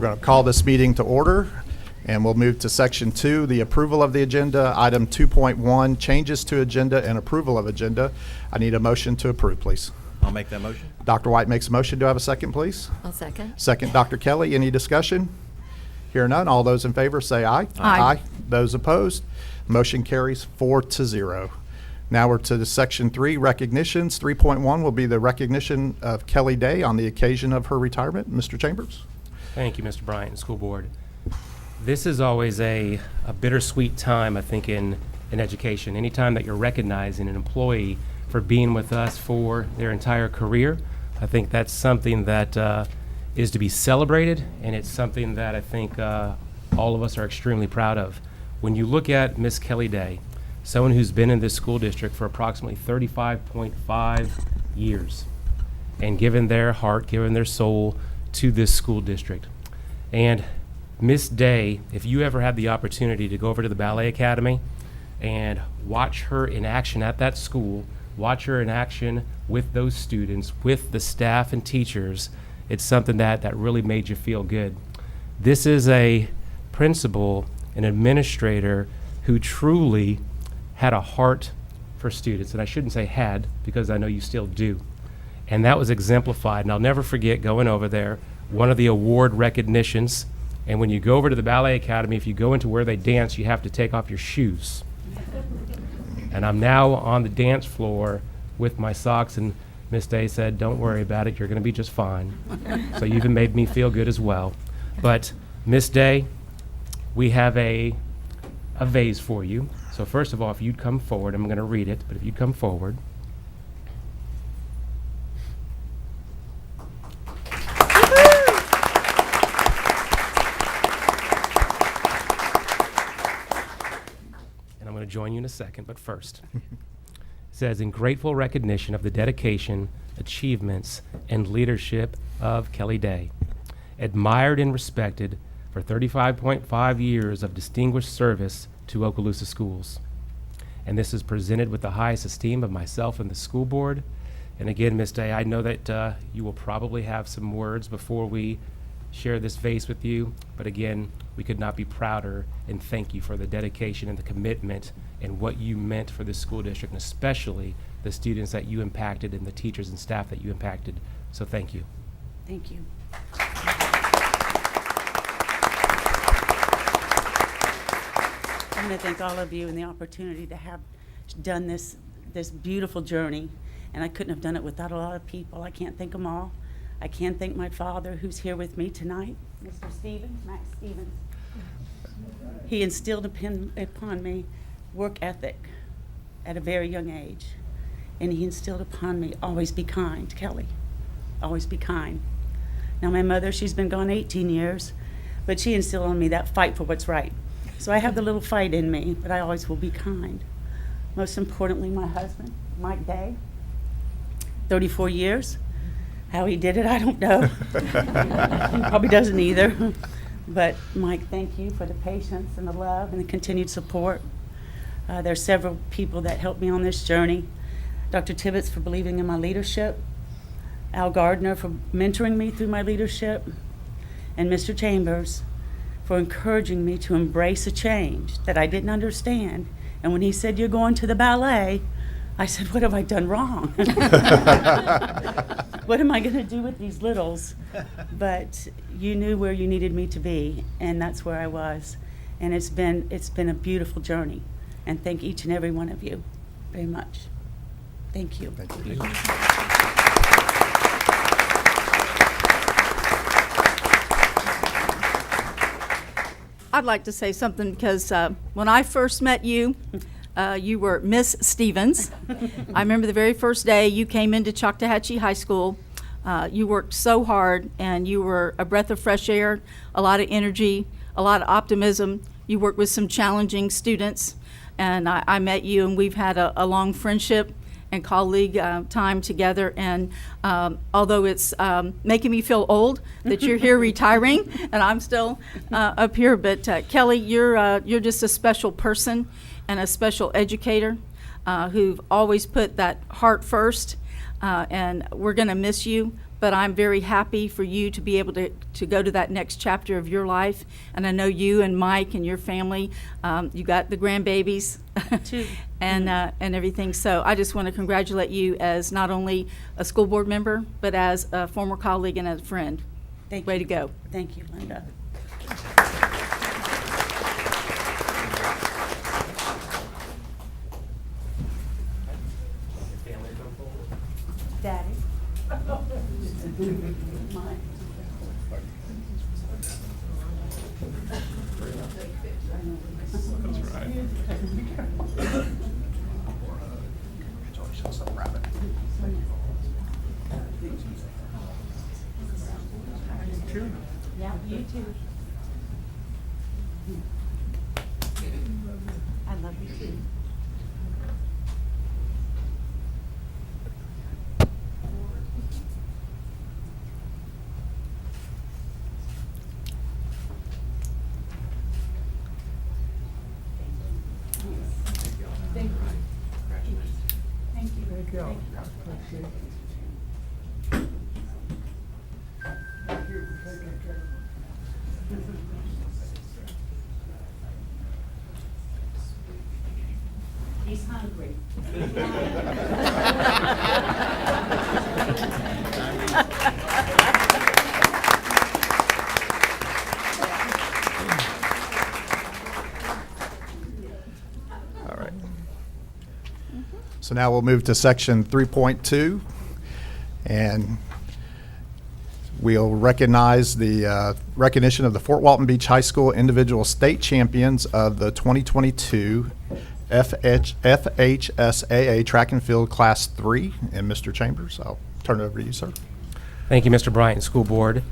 going to call this meeting to order, and we'll move to Section 2, the approval of the agenda. Item 2.1, changes to agenda and approval of agenda. I need a motion to approve, please. I'll make that motion. Dr. White makes a motion. Do I have a second, please? I'll second. Second, Dr. Kelly. Any discussion? Hear none. All those in favor say aye. Aye. Those opposed? Motion carries 4-0. Now we're to the Section 3, recognitions. 3.1 will be the recognition of Kelly Day on the occasion of her retirement. Mr. Chambers. Thank you, Mr. Bryant, School Board. This is always a bittersweet time, I think, in education. Anytime that you're recognizing an employee for being with us for their entire career, I think that's something that is to be celebrated, and it's something that I think all of us are extremely proud of. When you look at Miss Kelly Day, someone who's been in this school district for approximately 35.5 years and given their heart, given their soul to this school district. And Miss Day, if you ever had the opportunity to go over to the Ballet Academy and watch her in action at that school, watch her in action with those students, with the staff and teachers, it's something that really made you feel good. This is a principal, an administrator who truly had a heart for students. And I shouldn't say had, because I know you still do. And that was exemplified. And I'll never forget going over there, one of the award recognitions. And when you go over to the Ballet Academy, if you go into where they dance, you have to take off your shoes. And I'm now on the dance floor with my socks, and Miss Day said, "Don't worry about it, you're going to be just fine." So you even made me feel good as well. But Miss Day, we have a vase for you. So first of all, if you'd come forward, I'm going to read it, but if you'd come forward. And I'm going to join you in a second, but first. It says, "In grateful recognition of the dedication, achievements, and leadership of Kelly Day, admired and respected for 35.5 years of distinguished service to Okaloosa schools." And this is presented with the highest esteem of myself and the school board. And again, Ms. Day, I know that you will probably have some words before we share this vase with you. But again, we could not be prouder, and thank you for the dedication and the commitment and what you meant for this school district, and especially the students that you impacted and the teachers and staff that you impacted. So thank you. Thank you. I want to thank all of you and the opportunity to have done this beautiful journey. And I couldn't have done it without a lot of people. I can't thank them all. I can thank my father, who's here with me tonight, Mr. Stevens, Max Stevens. He instilled upon me work ethic at a very young age. And he instilled upon me, always be kind, Kelly. Always be kind. Now my mother, she's been gone 18 years, but she instilled on me that fight for what's right. So I have the little fight in me, but I always will be kind. Most importantly, my husband, Mike Day, 34 years. How he did it, I don't know. He probably doesn't either. But Mike, thank you for the patience and the love and the continued support. There's several people that helped me on this journey. Dr. Tibbetts for believing in my leadership, Al Gardner for mentoring me through my leadership, and Mr. Chambers for encouraging me to embrace a change that I didn't understand. And when he said, "You're going to the ballet," I said, "What have I done wrong? What am I going to do with these littles?" But you knew where you needed me to be, and that's where I was. And it's been a beautiful journey. And thank each and every one of you very much. Thank you. Thank you. I'd like to say something because when I first met you, you were Miss Stevens. I remember the very first day you came into Choctawhatchee High School. You worked so hard, and you were a breath of fresh air, a lot of energy, a lot of optimism. You worked with some challenging students, and I met you, and we've had a long friendship and colleague time together. And although it's making me feel old that you're here retiring and I'm still up here, but Kelly, you're just a special person and a special educator who've always put that heart first. And we're going to miss you, but I'm very happy for you to be able to go to that next chapter of your life. And I know you and Mike and your family, you got the grandbabies Two. and everything. So I just want to congratulate you as not only a school board member, but as a former colleague and a friend. Thank Way you. to go. Thank you, Linda. Daddy. Mine. Yeah, you too. I love you too. He's hungry. All right. So now we'll move to section 3.2, and we'll recognize the recognition of the Fort Walton Beach High School individual state champions of the 2022 FHSAA Track and Field Class 3. And Mr. Chambers, I'll turn it over to you, sir. Thank you, Mr. Bryant, School Board.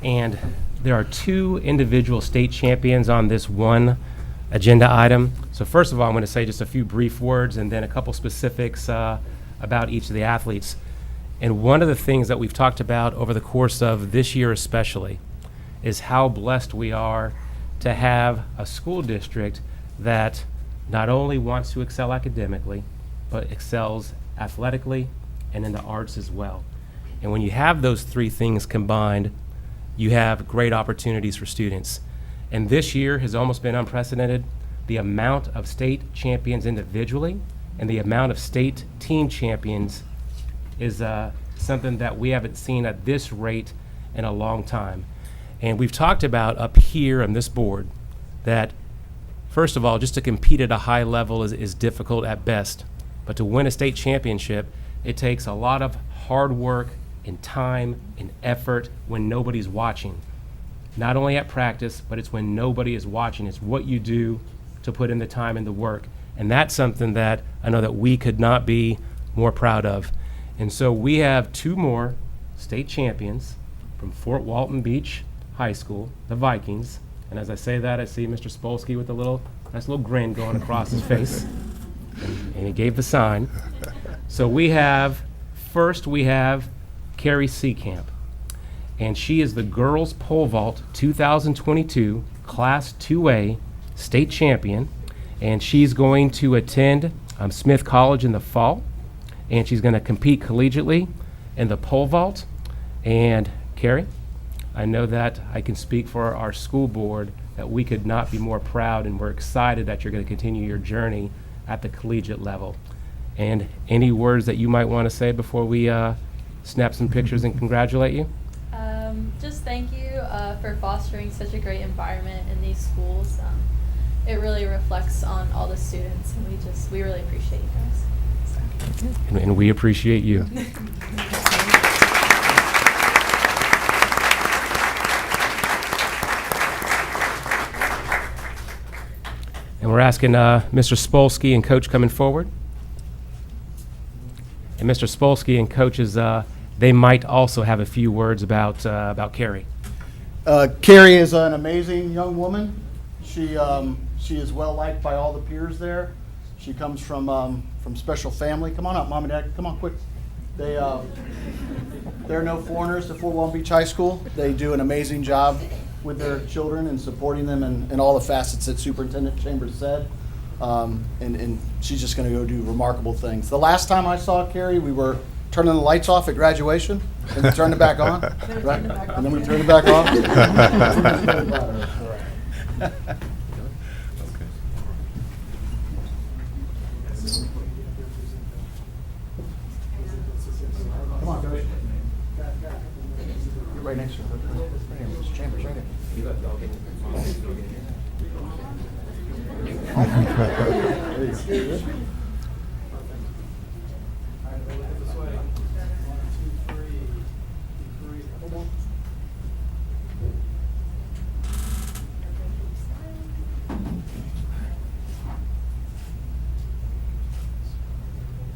And there are two individual state champions on this one agenda item. So first of all, I'm going to say just a few brief words and then a couple specifics about each of the athletes. And one of the things that we've talked about over the course of this year especially is how blessed we are to have a school district that not only wants to excel academically, but excels athletically and in the arts as well. And when you have those three things combined, you have great opportunities for students. And this year has almost been unprecedented. The amount of state champions individually and the amount of state team champions is something that we haven't seen at this rate in a long time. And we've talked about up here on this board that, first of all, just to compete at a high level is difficult at best. But to win a state championship, it takes a lot of hard work and time and effort when nobody's watching. Not only at practice, but it's when nobody is watching. It's what you do to put in the time and the work. And that's something that I know that we could not be more proud of. And so we have two more state champions from Fort Walton Beach High School, the Vikings. And as I say that, I see Mr. Spolsky with a nice little grin going across his face. And he gave the sign. So first we have Carrie Seacamp. And she is the girls pole vault 2022 Class 2A state champion. And she's going to attend Smith College in the fall. And she's going to compete collegiately in the pole vault. And Carrie, I know that I can speak for our school board that we could not be more proud, and we're excited that you're going to continue your journey at the collegiate level. And any words that you might want to say before we snap some pictures and congratulate you? Just thank you for fostering such a great environment in these schools. It really reflects on all the students, and we really appreciate you guys. And we appreciate you. And we're asking Mr. Spolsky and Coach coming forward. And Mr. Spolsky and coaches, they might also have a few words about Carrie. Carrie is an amazing young woman. She is well liked by all the peers there. She comes from special family. Come on up, Mom and Dad. Come on, quick. They're no foreigners to Fort Walton Beach High School. They do an amazing job with their children and supporting them in all the facets that Superintendent Chambers said. And she's just going to go do remarkable things. The last time I saw Carrie, we were turning the lights off at graduation. And we turn it back on? Then we Right? turn it back And then we off. turn it back off? Come on, Coach. You're right next to her. Right here, Mr. Chambers, right here. There you go.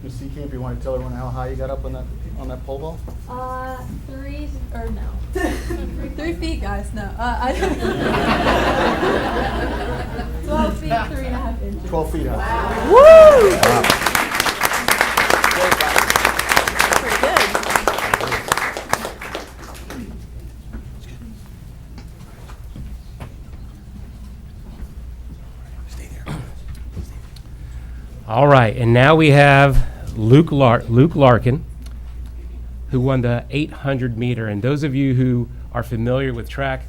Ms. Seacamp, you want to tell everyone how high you got up on that pole vault? 3 feet, guys. No, I 12 feet, 3.5 inches. 12 feet high. Pretty good. All right, and now we have Luke Larkin, who won the 800 meter. And those of you who are familiar with track,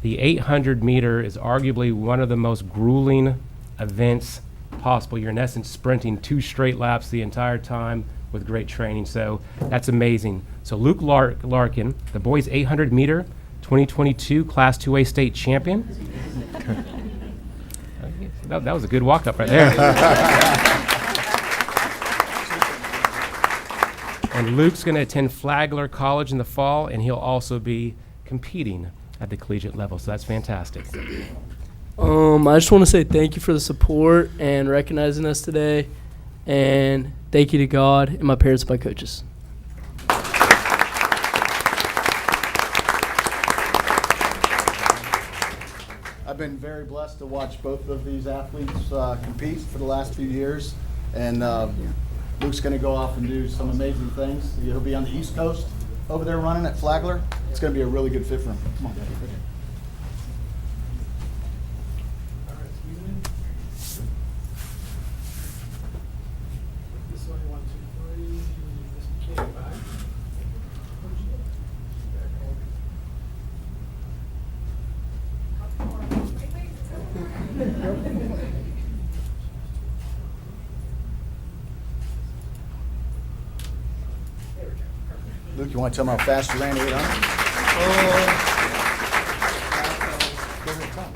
the 800 meter is arguably one of the most grueling events possible. You're in essence sprinting 2 straight laps the entire time with great training. So that's amazing. So Luke Larkin, the boys 800 meter 2022 Class 2A state champion. That was a good walk up right there. And Luke's going to attend Flagler College in the fall, and he'll also be competing at the collegiate level. So that's fantastic. I just want to say thank you for the support and recognizing us today, and thank you to God and my parents and my coaches. I've been very blessed to watch both of these athletes compete for the last few years, and Luke's going to go off and do some amazing things. He'll be on the East Coast over there running at Flagler. It's going to be a really good fit for him. Come on, Daddy. Right here. Luke, you want to tell them how fast you ran the 800?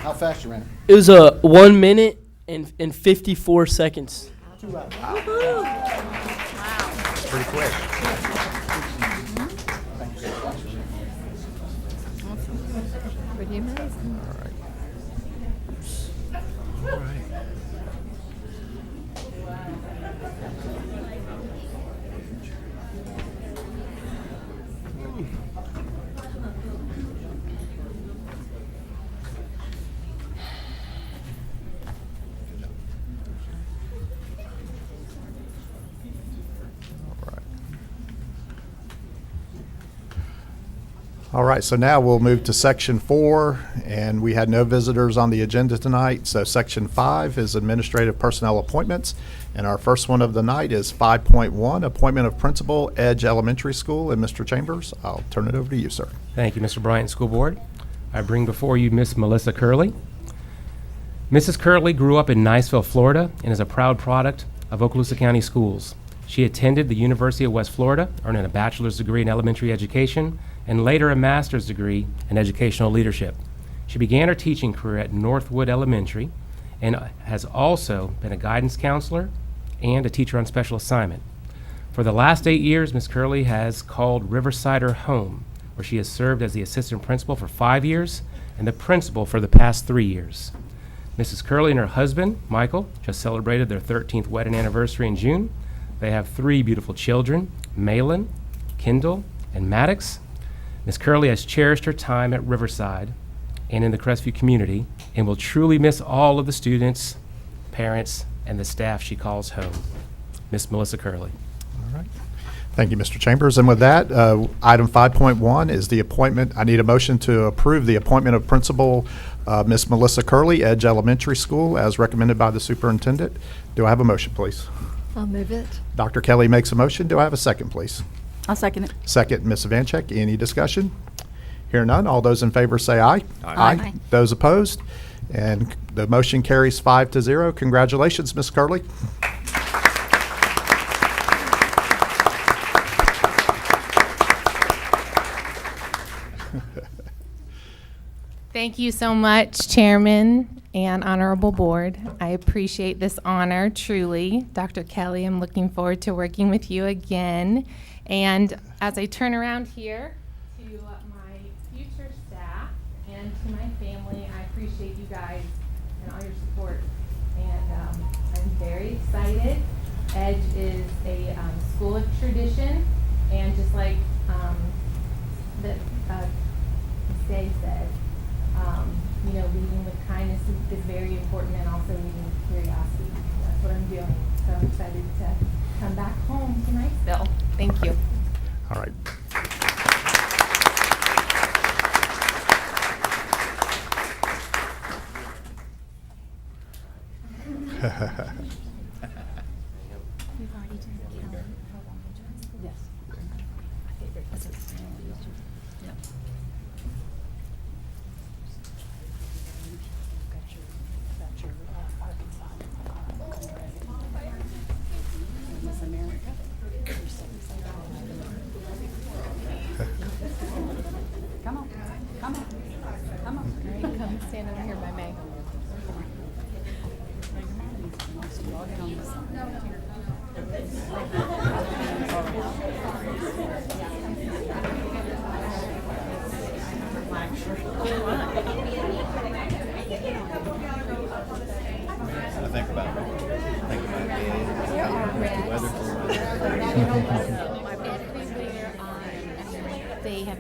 How fast you ran it? It was 1 minute and 54 seconds. Pretty quick. Pretty amazing. All right, so now we'll move to Section 4, and we had no visitors on the agenda tonight. So Section 5 is Administrative Personnel Appointments, and our first one of the night is 5.1, Appointment of Principal, Edge Elementary School. And Mr. Chambers, I'll turn it over to you, sir. Thank you, Mr. Bryant, School Board. I bring before you Miss Melissa Curley. Mrs. Curley grew up in Niceville, Florida, and is a proud product of Okaloosa County Schools. She attended the University of West Florida, earning a bachelor's degree in elementary education, and later a master's degree in educational leadership. She began her teaching career at Northwood Elementary and has also been a guidance counselor and a teacher on special assignment. For the last 8 years, Ms. Curley has called Riverside her home, where she has served as the assistant principal for 5 years and the principal for the past 3 years. Mrs. Curley and her husband, Michael, just celebrated their 13th wedding anniversary in June. They have 3 beautiful children, Malin, Kendall, and Maddox. Ms. Curley has cherished her time at Riverside and in the Crestview community and will truly miss all of the students, parents, and the staff she calls home. Miss Melissa Curley. All right. Thank you, Mr. Chambers. And with that, item 5.1 is the appointment. I need a motion to approve the appointment of Principal Miss Melissa Curley, Edge Elementary School, as recommended by the superintendent. Do I have a motion, please? I'll move it. Dr. Kelly makes a motion. Do I have a second, please? I'll second it. Second, Ms. Vancheck. Any discussion? Hear none. All those in favor say aye. Aye. Those opposed? And the motion carries 5-0. Congratulations, Ms. Curley. Thank you so much, Chairman and Honorable Board. I appreciate this honor, truly. Dr. Kelly, I'm looking forward to working with you again. And as I turn around here to my future staff and to my family, I appreciate you guys and all your support. And I'm very excited. Edge is a school of tradition, and just like Ms. Day said, leading with kindness is very important, and also leading with curiosity. That's what I'm doing. So I'm excited to come back home to Niceville. Thank you. All right. Come stand over here by May. They have.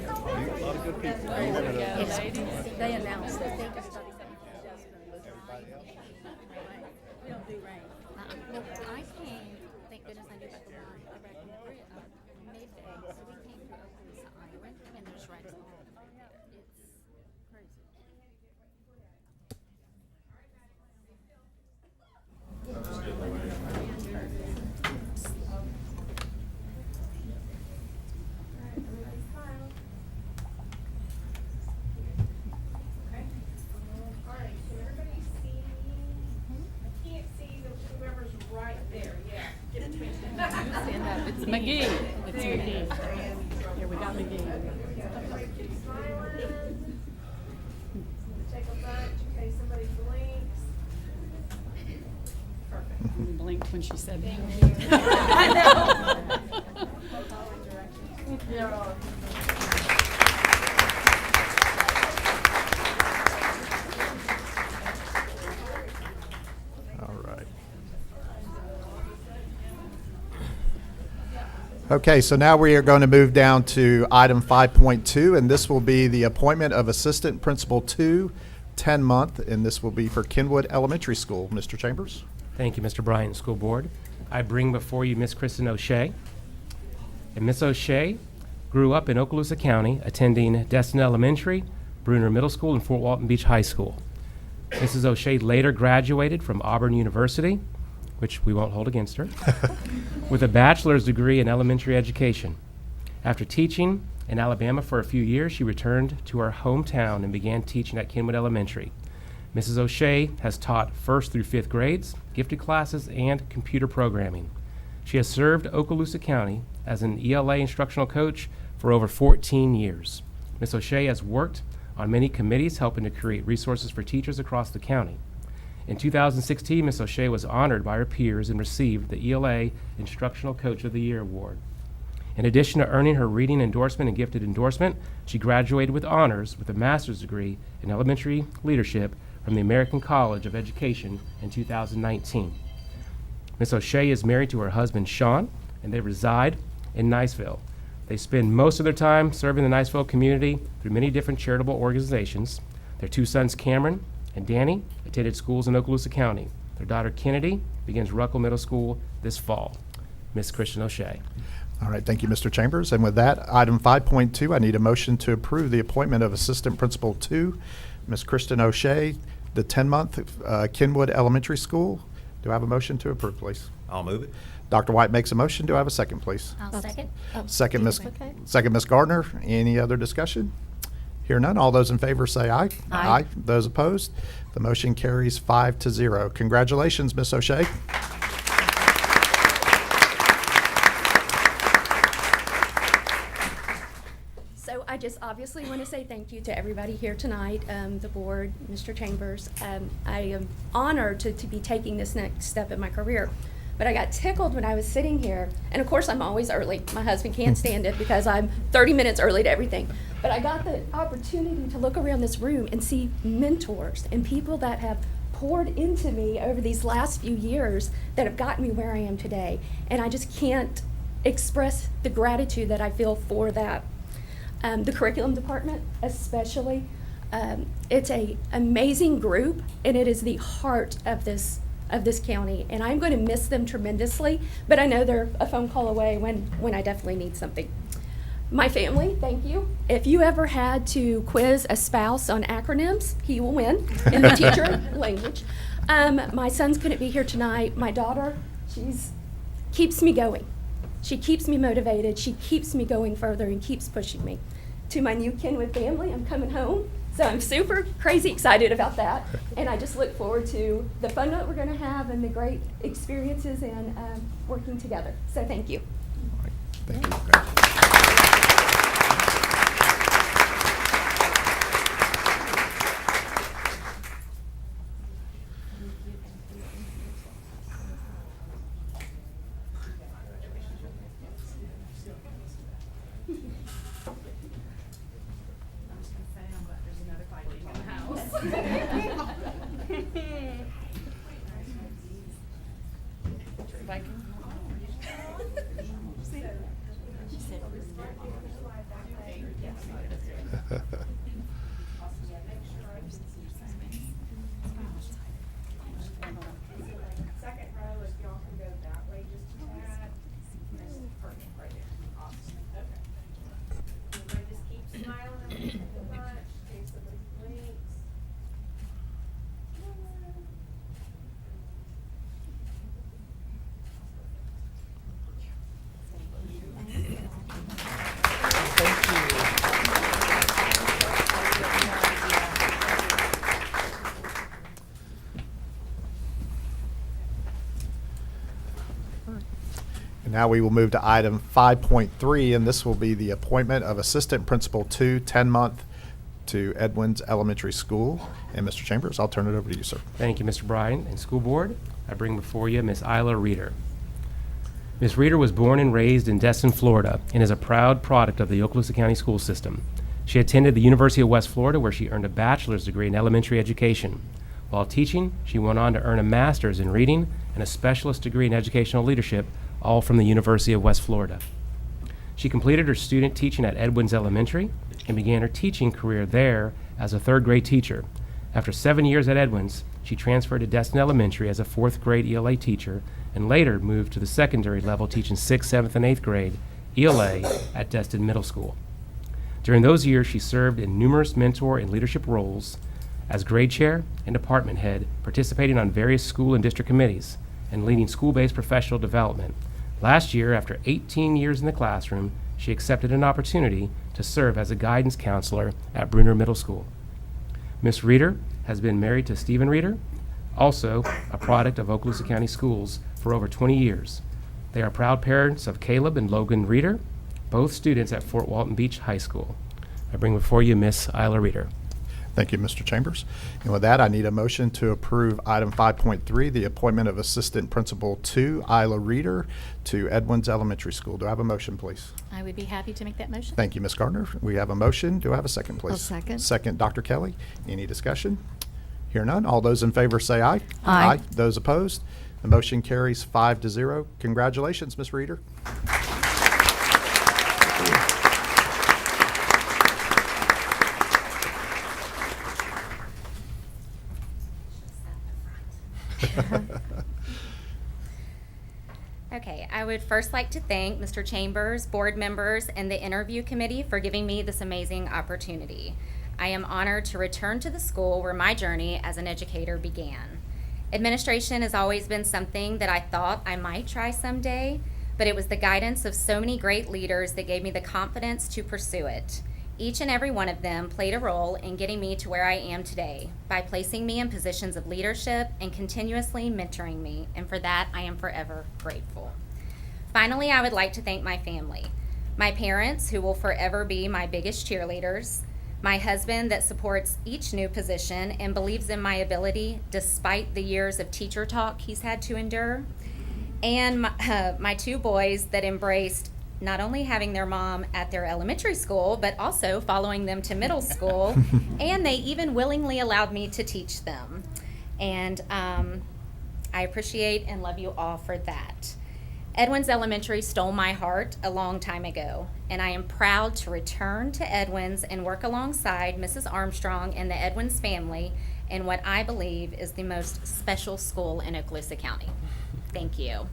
They announced that they just studied We don't do rain. Well, I came, thank goodness I knew about the one midday, so we came to Oklahoma Island, and there's wrecks all over there. It's crazy. All right, can everybody see me? I can't see whoever's right there, yeah. Get attention. Stand up. It's McGee. It's McGee. Here, we got McGee. Everybody keep smiling. Take a bunch in case somebody blinks. Perfect. Blinked when she said All right. Okay, so now we are going to move down to item 5.2, and this will be the appointment of Assistant Principal 2, 10-month, and this will be for Kenwood Elementary School. Mr. Chambers? Thank you, Mr. Bryant, School Board. I bring before you Miss Kristen O'Shea. And Miss O'Shea grew up in Okaloosa County, attending Destin Elementary, Bruner Middle School, and Fort Walton Beach High School. Mrs. O'Shea later graduated from Auburn University, which we won't hold against her, with a bachelor's degree in elementary education. After teaching in Alabama for a few years, she returned to her hometown and began teaching at Kenwood Elementary. Mrs. O'Shea has taught 1st through 5th grades, gifted classes, and computer programming. She has served Okaloosa County as an ELA instructional coach for over 14 years. Ms. O'Shea has worked on many committees helping to create resources for teachers across the county. In 2016, Ms. O'Shea was honored by her peers and received the ELA Instructional Coach of the Year award. In addition to earning her reading endorsement and gifted endorsement, she graduated with honors with a master's degree in elementary leadership from the American College of Education in 2019. Ms. O'Shea is married to her husband, Sean, and they reside in Niceville. They spend most of their time serving the Niceville community through many different charitable organizations. Their 2 sons, Cameron and Danny, attended schools in Okaloosa County. Their daughter, Kennedy, begins Ruckle Middle School this fall. Miss Kristen O'Shea. All right, thank you, Mr. Chambers. And with that, item 5.2, I need a motion to approve the appointment of Assistant Principal 2, Ms. Kristen O'Shea, the 10-month Kenwood Elementary School. Do I have a motion to approve, please? I'll move it. Dr. White makes a motion. Do I have a second, please? I'll second. Second, Ms. Okay. Second, Ms. Gardner. Any other discussion? Hear none. All those in favor say aye. Aye. Those opposed? The motion carries 5-0. Congratulations, Ms. O'Shea. So I just obviously want to say thank you to everybody here tonight, the board, Mr. Chambers. I am honored to be taking this next step in my career. But I got tickled when I was sitting here, and of course I'm always early. My husband can't stand it because I'm 30 minutes early to everything. But I got the opportunity to look around this room and see mentors and people that have poured into me over these last few years that have gotten me where I am today. And I just can't express the gratitude that I feel for that. The curriculum department especially, it's an amazing group, and it is the heart of this county, and I'm going to miss them tremendously, but I know they're a phone call away when I definitely need something. My family, thank you. If you ever had to quiz a spouse on acronyms, he will win in the teacher language. My sons couldn't be here tonight. My daughter, keeps me going. She keeps me motivated. She keeps me going further and keeps pushing me. To my new Kenwood family, I'm coming home. So I'm super crazy excited about that. And I just look forward to the fun that we're going to have and the great experiences and working together. So thank you. Thank you. Second row, if y'all can go that way just a tad. Perfect, right there. Awesome. Okay. Everybody just keep smiling at me a bunch, in case somebody blinks. And now we will move to item 5.3, and this will be the appointment of Assistant Principal 2, 10-month to Edwins Elementary School. And Mr. Chambers, I'll turn it over to you, sir. Thank you, Mr. Bryan. And School Board, I bring before you Miss Isla Reeder. Ms. Reeder was born and raised in Destin, Florida, and is a proud product of the Okaloosa County school system. She attended the University of West Florida, where she earned a bachelor's degree in elementary education. While teaching, she went on to earn a master's in reading and a specialist degree in educational leadership, all from the University of West Florida. She completed her student teaching at Edwins Elementary and began her teaching career there as a third-grade teacher. After 7 years at Edwins, she transferred to Destin Elementary as a fourth-grade ELA teacher and later moved to the secondary level teaching 6th, 7th, and 8th grade ELA at Destin Middle School. During those years, she served in numerous mentor and leadership roles as grade chair and department head, participating on various school and district committees and leading school-based professional development. Last year, after 18 years in the classroom, she accepted an opportunity to serve as a guidance counselor at Bruner Middle School. Ms. Reeder has been married to Stephen Reeder, also a product of Okaloosa County Schools, for over 20 years. They are proud parents of Caleb and Logan Reeder, both students at Fort Walton Beach High School. I bring before you Miss Isla Reeder. Thank you, Mr. Chambers. And with that, I need a motion to approve item 5.3, the appointment of Assistant Principal 2, Isla Reeder, to Edwins Elementary School. Do I have a motion, please? I would be happy to make that motion. Thank you, Ms. Gardner. We have a motion. Do I have a second, please? I'll second. Second, Dr. Kelly. Any discussion? Hear none. All those in favor say aye. Aye. Those opposed? The motion carries 5-0. Congratulations, Ms. Reeder. Okay, I would first like to thank Mr. Chambers, board members, and the interview committee for giving me this amazing opportunity. I am honored to return to the school where my journey as an educator began. Administration has always been something that I thought I might try someday, but it was the guidance of so many great leaders that gave me the confidence to pursue it. Each and every one of them played a role in getting me to where I am today by placing me in positions of leadership and continuously mentoring me, and for that I am forever grateful. Finally, I would like to thank my family. My parents, who will forever be my biggest cheerleaders, my husband that supports each new position and believes in my ability despite the years of teacher talk he's had to endure, and my two boys that embraced not only having their mom at their elementary school, but also following them to middle school, and they even willingly allowed me to teach them. And I appreciate and love you all for that. Edwin's Elementary stole my heart a long time ago, and I am proud to return to Edwin's and work alongside Mrs. Armstrong and the Edwin's family in what I believe is the most special school in Okaloosa County. Thank you.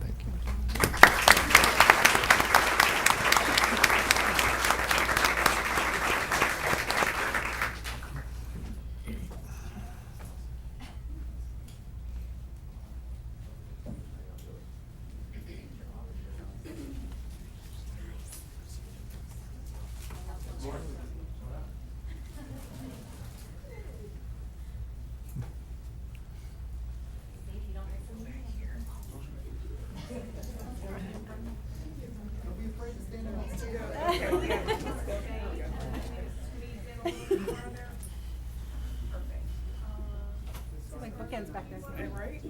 Bookends back there. Right?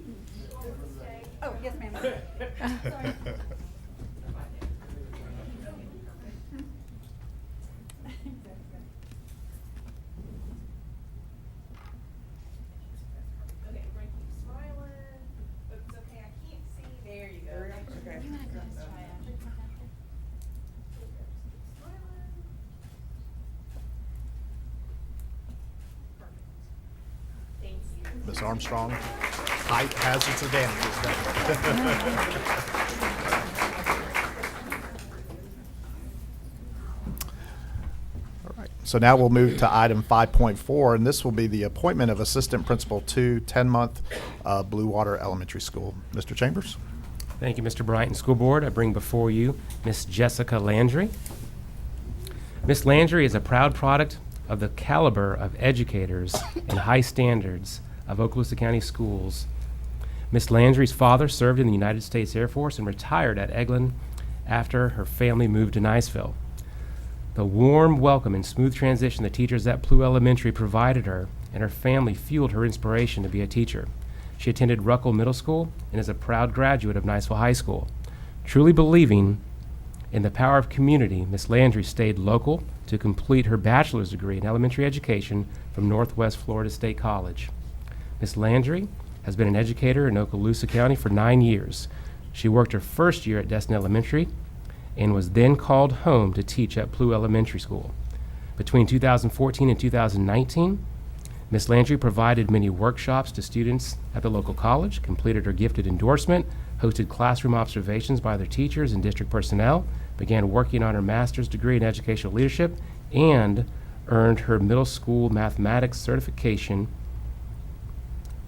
Oh, yes, ma'am. Okay, we're gonna keep smiling. It's okay, I can't see. There you go. Okay. Ms. Armstrong, height has its advantages. All right. So now we'll move to item 5.4, and this will be the appointment of Assistant Principal to 10-month Blue Water Elementary School. Mr. Chambers? Thank you, Mr. Bryant. School Board, I bring before you Miss Jessica Landry. Miss Landry is a proud product of the caliber of educators and high standards of Okaloosa County schools. Miss Landry's father served in the United States Air Force and retired at Eglin after her family moved to Niceville. The warm welcome and smooth transition the teachers at Blue Elementary provided her and her family fueled her inspiration to be a teacher. She attended Ruckle Middle School and is a proud graduate of Niceville High School. Truly believing in the power of community, Miss Landry stayed local to complete her bachelor's degree in elementary education from Northwest Florida State College. Miss Landry has been an educator in Okaloosa County for 9 years. She worked her first year at Destin Elementary and was then called home to teach at Blue Elementary School. Between 2014 and 2019, Miss Landry provided many workshops to students at the local college, completed her gifted endorsement, hosted classroom observations by their teachers and district personnel, began working on her master's degree in educational leadership, and earned her middle school mathematics certification,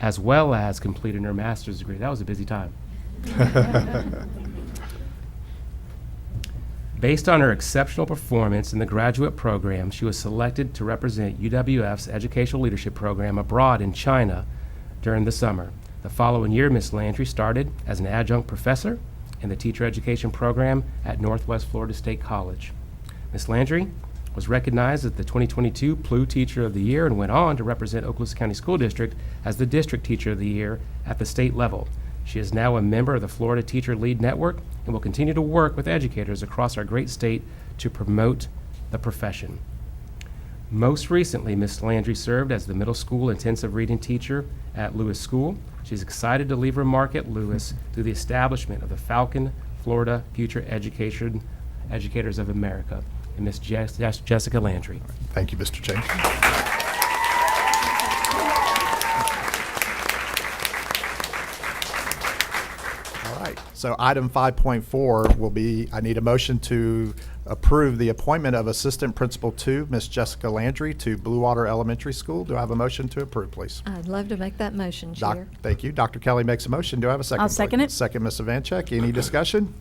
as well as completed her master's degree. That was a busy time. Based on her exceptional performance in the graduate program, she was selected to represent UWF's educational leadership program abroad in China during the summer. The following year, Ms. Landry started as an adjunct professor in the teacher education program at Northwest Florida State College. Ms. Landry was recognized as the 2022 PLU Teacher of the Year and went on to represent Okaloosa County School District as the District Teacher of the Year at the state level. She is now a member of the Florida Teacher Lead Network and will continue to work with educators across our great state to promote the profession. Most recently, Ms. Landry served as the middle school intensive reading teacher at Lewis School. She's excited to leave her mark at Lewis through the establishment of the Falcon Florida Future Educators of America. And Ms. Jessica Landry. Thank you, Mr. Chambers. All right. So item 5.4 will be, I need a motion to approve the appointment of Assistant Principal 2, Miss Jessica Landry, to Blue Water Elementary School. Do I have a motion to approve, please? I'd love to make that motion, Chair. Thank you. Dr. Kelly makes a motion. Do I have a second? I'll please? second it. Second, Ms. Ivanchek. Any discussion?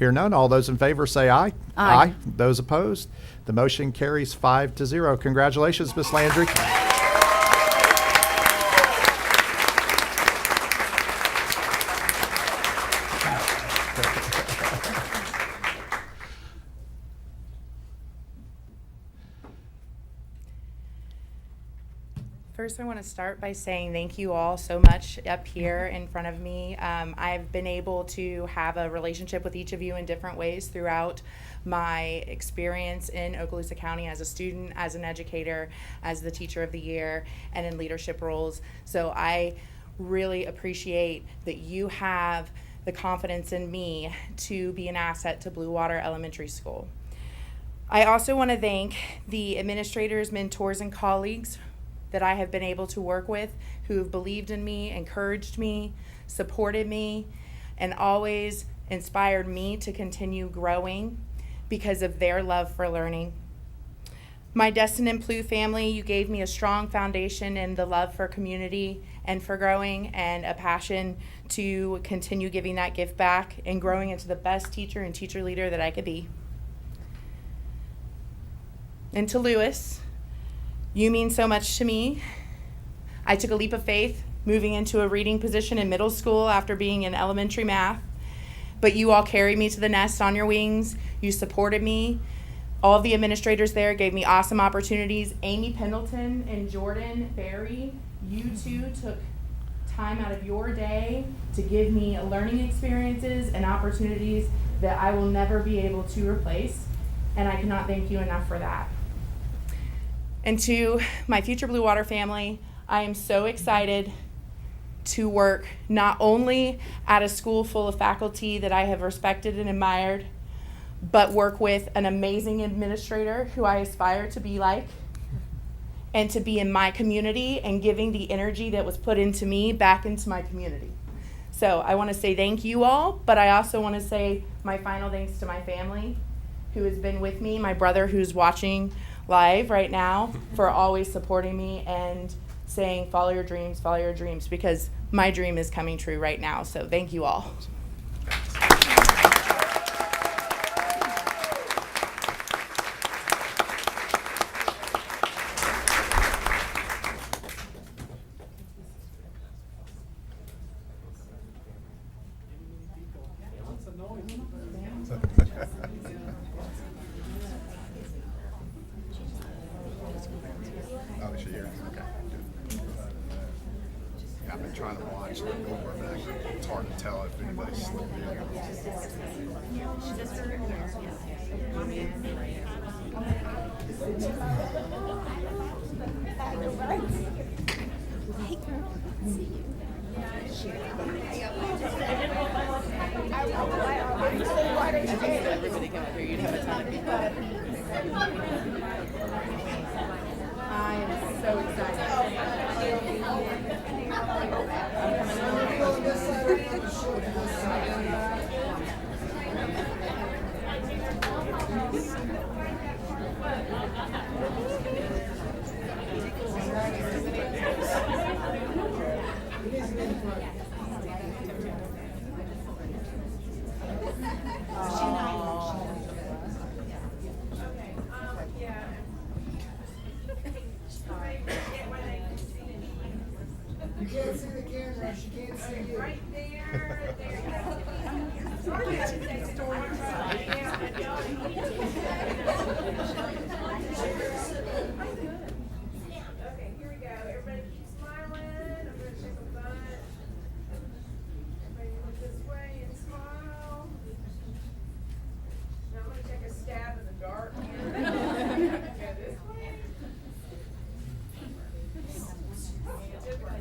Hear none. All those in favor say aye. Aye. Those opposed? The motion carries 5-0. Congratulations, Ms. Landry. First, I want to start by saying thank you all so much up here in front of me. I've been able to have a relationship with each of you in different ways throughout my experience in Okaloosa County as a student, as an educator, as the teacher of the year, and in leadership roles. So I really appreciate that you have the confidence in me to be an asset to Blue Water Elementary School. I also want to thank the administrators, mentors, and colleagues that I have been able to work with who have believed in me, encouraged me, supported me, and always inspired me to continue growing because of their love for learning. My Destin and Plouffe family, you gave me a strong foundation in the love for community and for growing, and a passion to continue giving that gift back and growing into the best teacher and teacher leader that I could be. And to Lewis, you mean so much to me. I took a leap of faith moving into a reading position in middle school after being in elementary math, but you all carried me to the nest on your wings. You supported me. All of the administrators there gave me awesome opportunities. Amy Pendleton and Jordan Berry, you two took time out of your day to give me learning experiences and opportunities that I will never be able to replace, and I cannot thank you enough for that. And to my future Blue Water family, I am so excited to work not only at a school full of faculty that I have respected and admired, but work with an amazing administrator who I aspire to be like, and to be in my community and giving the energy that was put into me back into my community. So I want to say thank you all, but I also want to say my final thanks to my family who has been with me, my brother who's watching live right now, for always supporting me and saying follow your dreams, because my dream is coming true right now. So thank you all. Oh, is she here? Okay, good. Yeah, I've been trying to watch the over back. It's hard to tell if anybody's slipped in. Everybody come up here, you'd have a ton of people. I am so You can't see the camera, she can't see you. Right there, Okay, here we go. Everybody keep smiling. I'm gonna take a bunch. Everybody look this way and smile. Now I'm gonna take a stab in the dark here. Go this way. It did work.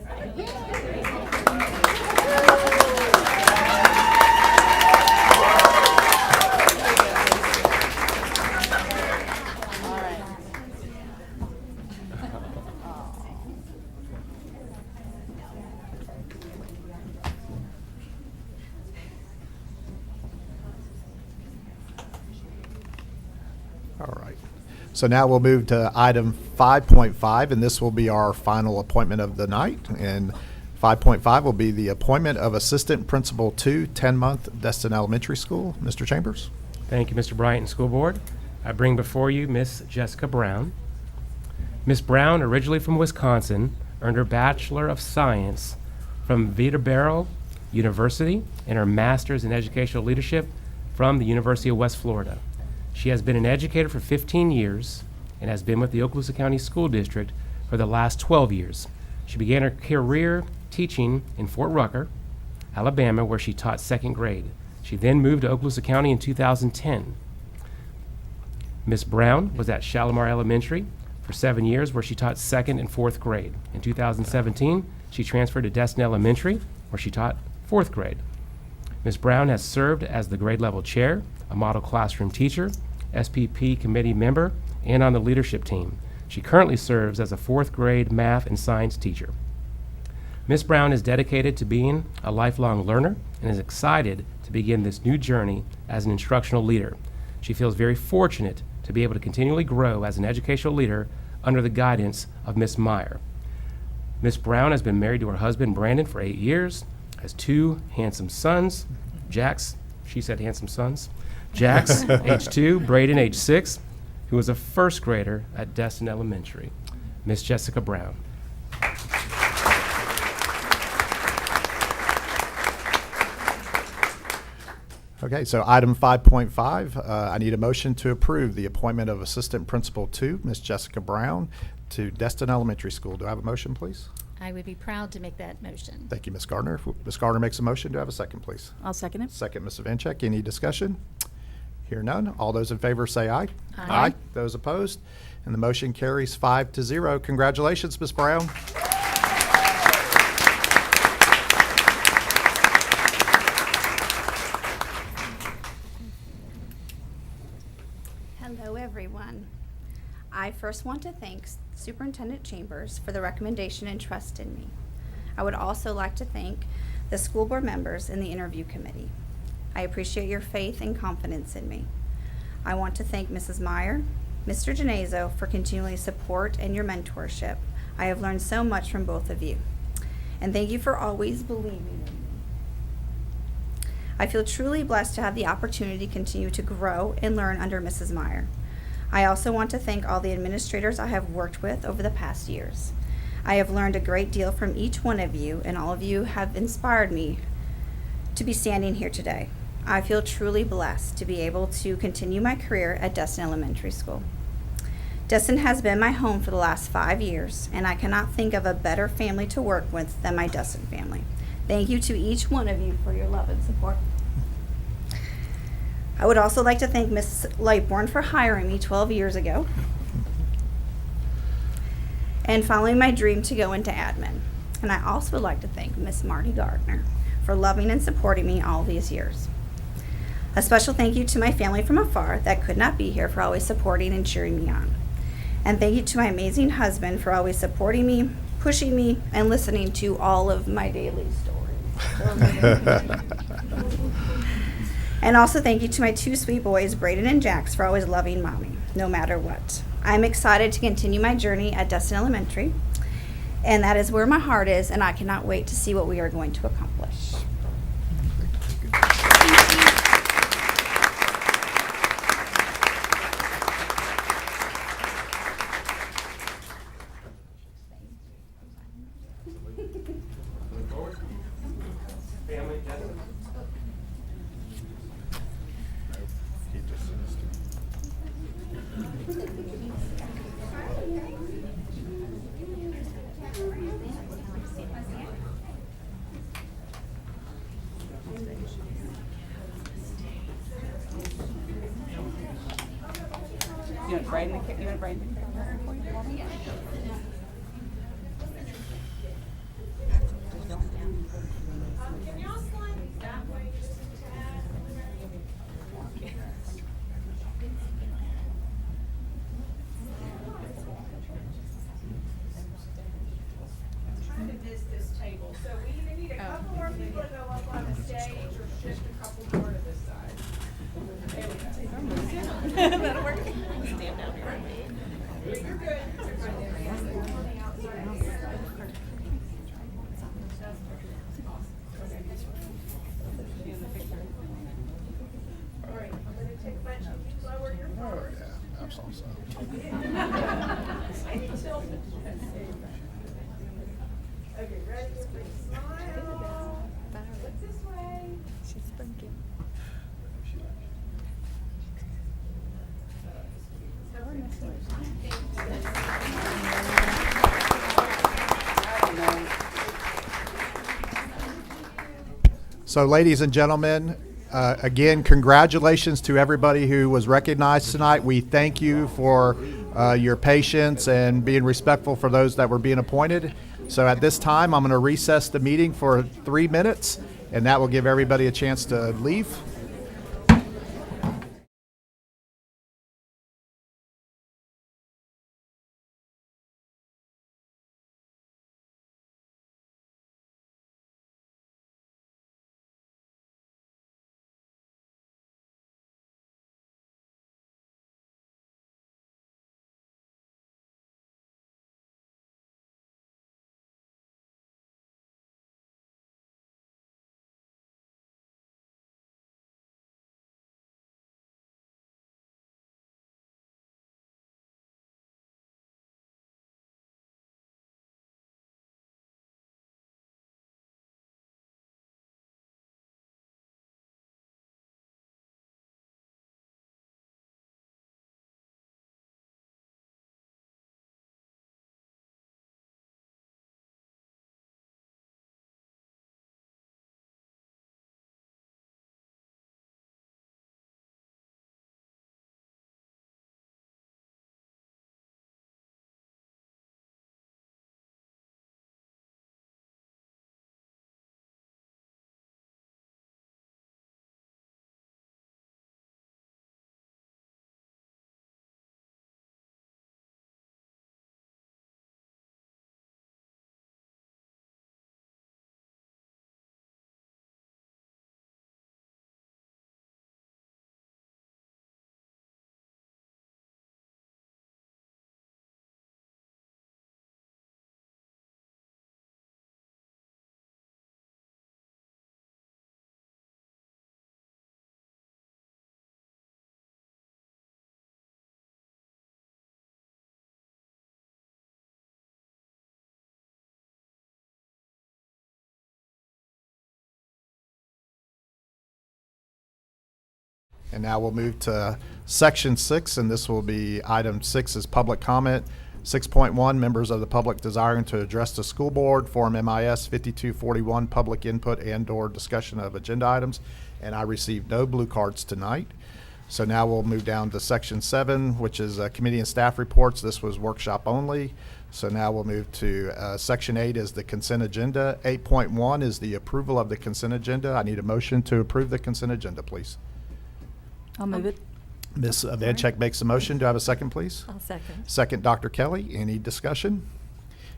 All right. So now we'll move to item 5.5, and this will be our final appointment of the night. And 5.5 will be the appointment of Assistant Principal 2, 10-month, Destin Elementary School. Mr. Chambers? Thank you, Mr. Bryant and School Board. I bring before you Miss Jessica Brown. Miss Brown, originally from Wisconsin, earned her Bachelor of Science from Vanderbilt University and her Master's in Educational Leadership from the University of West Florida. She has been an educator for 15 years and has been with the Okaloosa County School District for the last 12 years. She began her career teaching in Fort Rucker, Alabama, where she taught second grade. She then moved to Okaloosa County in 2010. Miss Brown was at Shalimar Elementary for 7 years, where she taught second and fourth grade. In 2017, she transferred to Destin Elementary, where she taught fourth grade. Ms. Brown has served as the grade level chair, a model classroom teacher, SPP committee member, and on the leadership team. She currently serves as a fourth grade math and science teacher. Ms. Brown is dedicated to being a lifelong learner and is excited to begin this new journey as an instructional leader. She feels very fortunate to be able to continually grow as an educational leader under the guidance of Ms. Meyer. Ms. Brown has been married to her husband, Brandon, for 8 years, has 2 handsome sons, Jax, she said handsome sons, Jax, age 2, Braden, age 6, who is a first grader at Destin Elementary. Miss Jessica Brown. Okay, so item 5.5, I need a motion to approve the appointment of Assistant Principal 2, Miss Jessica Brown, to Destin Elementary School. Do I have a motion, please? I would be proud to make that motion. Thank you, Ms. Gardner. If Ms. Gardner makes a motion, do I have a second, please? I'll second it. Second, Ms. Vanchek. Any discussion? Hear none. All those in favor say aye. Aye. Those opposed? And the motion carries 5-0. Congratulations, Ms. Brown. Hello, everyone. I first want to thank Superintendent Chambers for the recommendation and trust in me. I would also like to thank the school board members and the interview committee. I appreciate your faith and confidence in me. I want to thank Mrs. Meyer, Mr. Genazo for continually support and your mentorship. I have learned so much from both of you. And thank you for always believing in me. I feel truly blessed to have the opportunity to continue to grow and learn under Mrs. Meyer. I also want to thank all the administrators I have worked with over the past years. I have learned a great deal from each one of you, and all of you have inspired me to be standing here today. I feel truly blessed to be able to continue my career at Destin Elementary School. Destin has been my home for the last 5 years, and I cannot think of a better family to work with than my Destin family. Thank you to each one of you for your love and support. I would also like to thank Ms. Lightbourne for hiring me 12 years ago and following my dream to go into admin. And I also would like to thank Ms. Marty Gardner for loving and supporting me all these years. A special thank you to my family from afar that could not be here for always supporting and cheering me on. And thank you to my amazing husband for always supporting me, pushing me, and listening to all of my daily stories. And also thank you to my 2 sweet boys, Braden and Jax, for always loving Mommy, no matter what. I'm excited to continue my journey at Destin Elementary, and that is where my heart is, and I cannot wait to see what we are going to accomplish. You want Brandon to carry for you? Can y'all slide that way just a tad? I'm trying to miss this table, so we either need a couple more people to go up on the stage or just a couple more to this side. There we go. That'll work. All right, I'm gonna take a bunch of you lower your phone. Yeah, absolutely. Okay, ready, everybody, smile. Look this way. She's spunky. So, ladies and gentlemen, again, congratulations to everybody who was recognized tonight. We thank you for your patience and being respectful for those that were being appointed. So at this time, I'm going to recess the meeting for 3 minutes, and that will give everybody a chance to leave. And now we'll move to section 6, and this will be item 6 is public comment. 6.1, members of the public desiring to address the school board, Form MIS 5241, public input and/or discussion of agenda items. And I received no blue cards tonight. So now we'll move down to section 7, which is committee and staff reports. This was workshop only. So now we'll move to section 8 is the consent agenda. 8.1 is the approval of the consent agenda. I need a motion to approve the consent agenda, please. I'll move it. Ms. Vancheck makes a motion. Do I have a second, please? I'll second. Second, Dr. Kelly. Any discussion?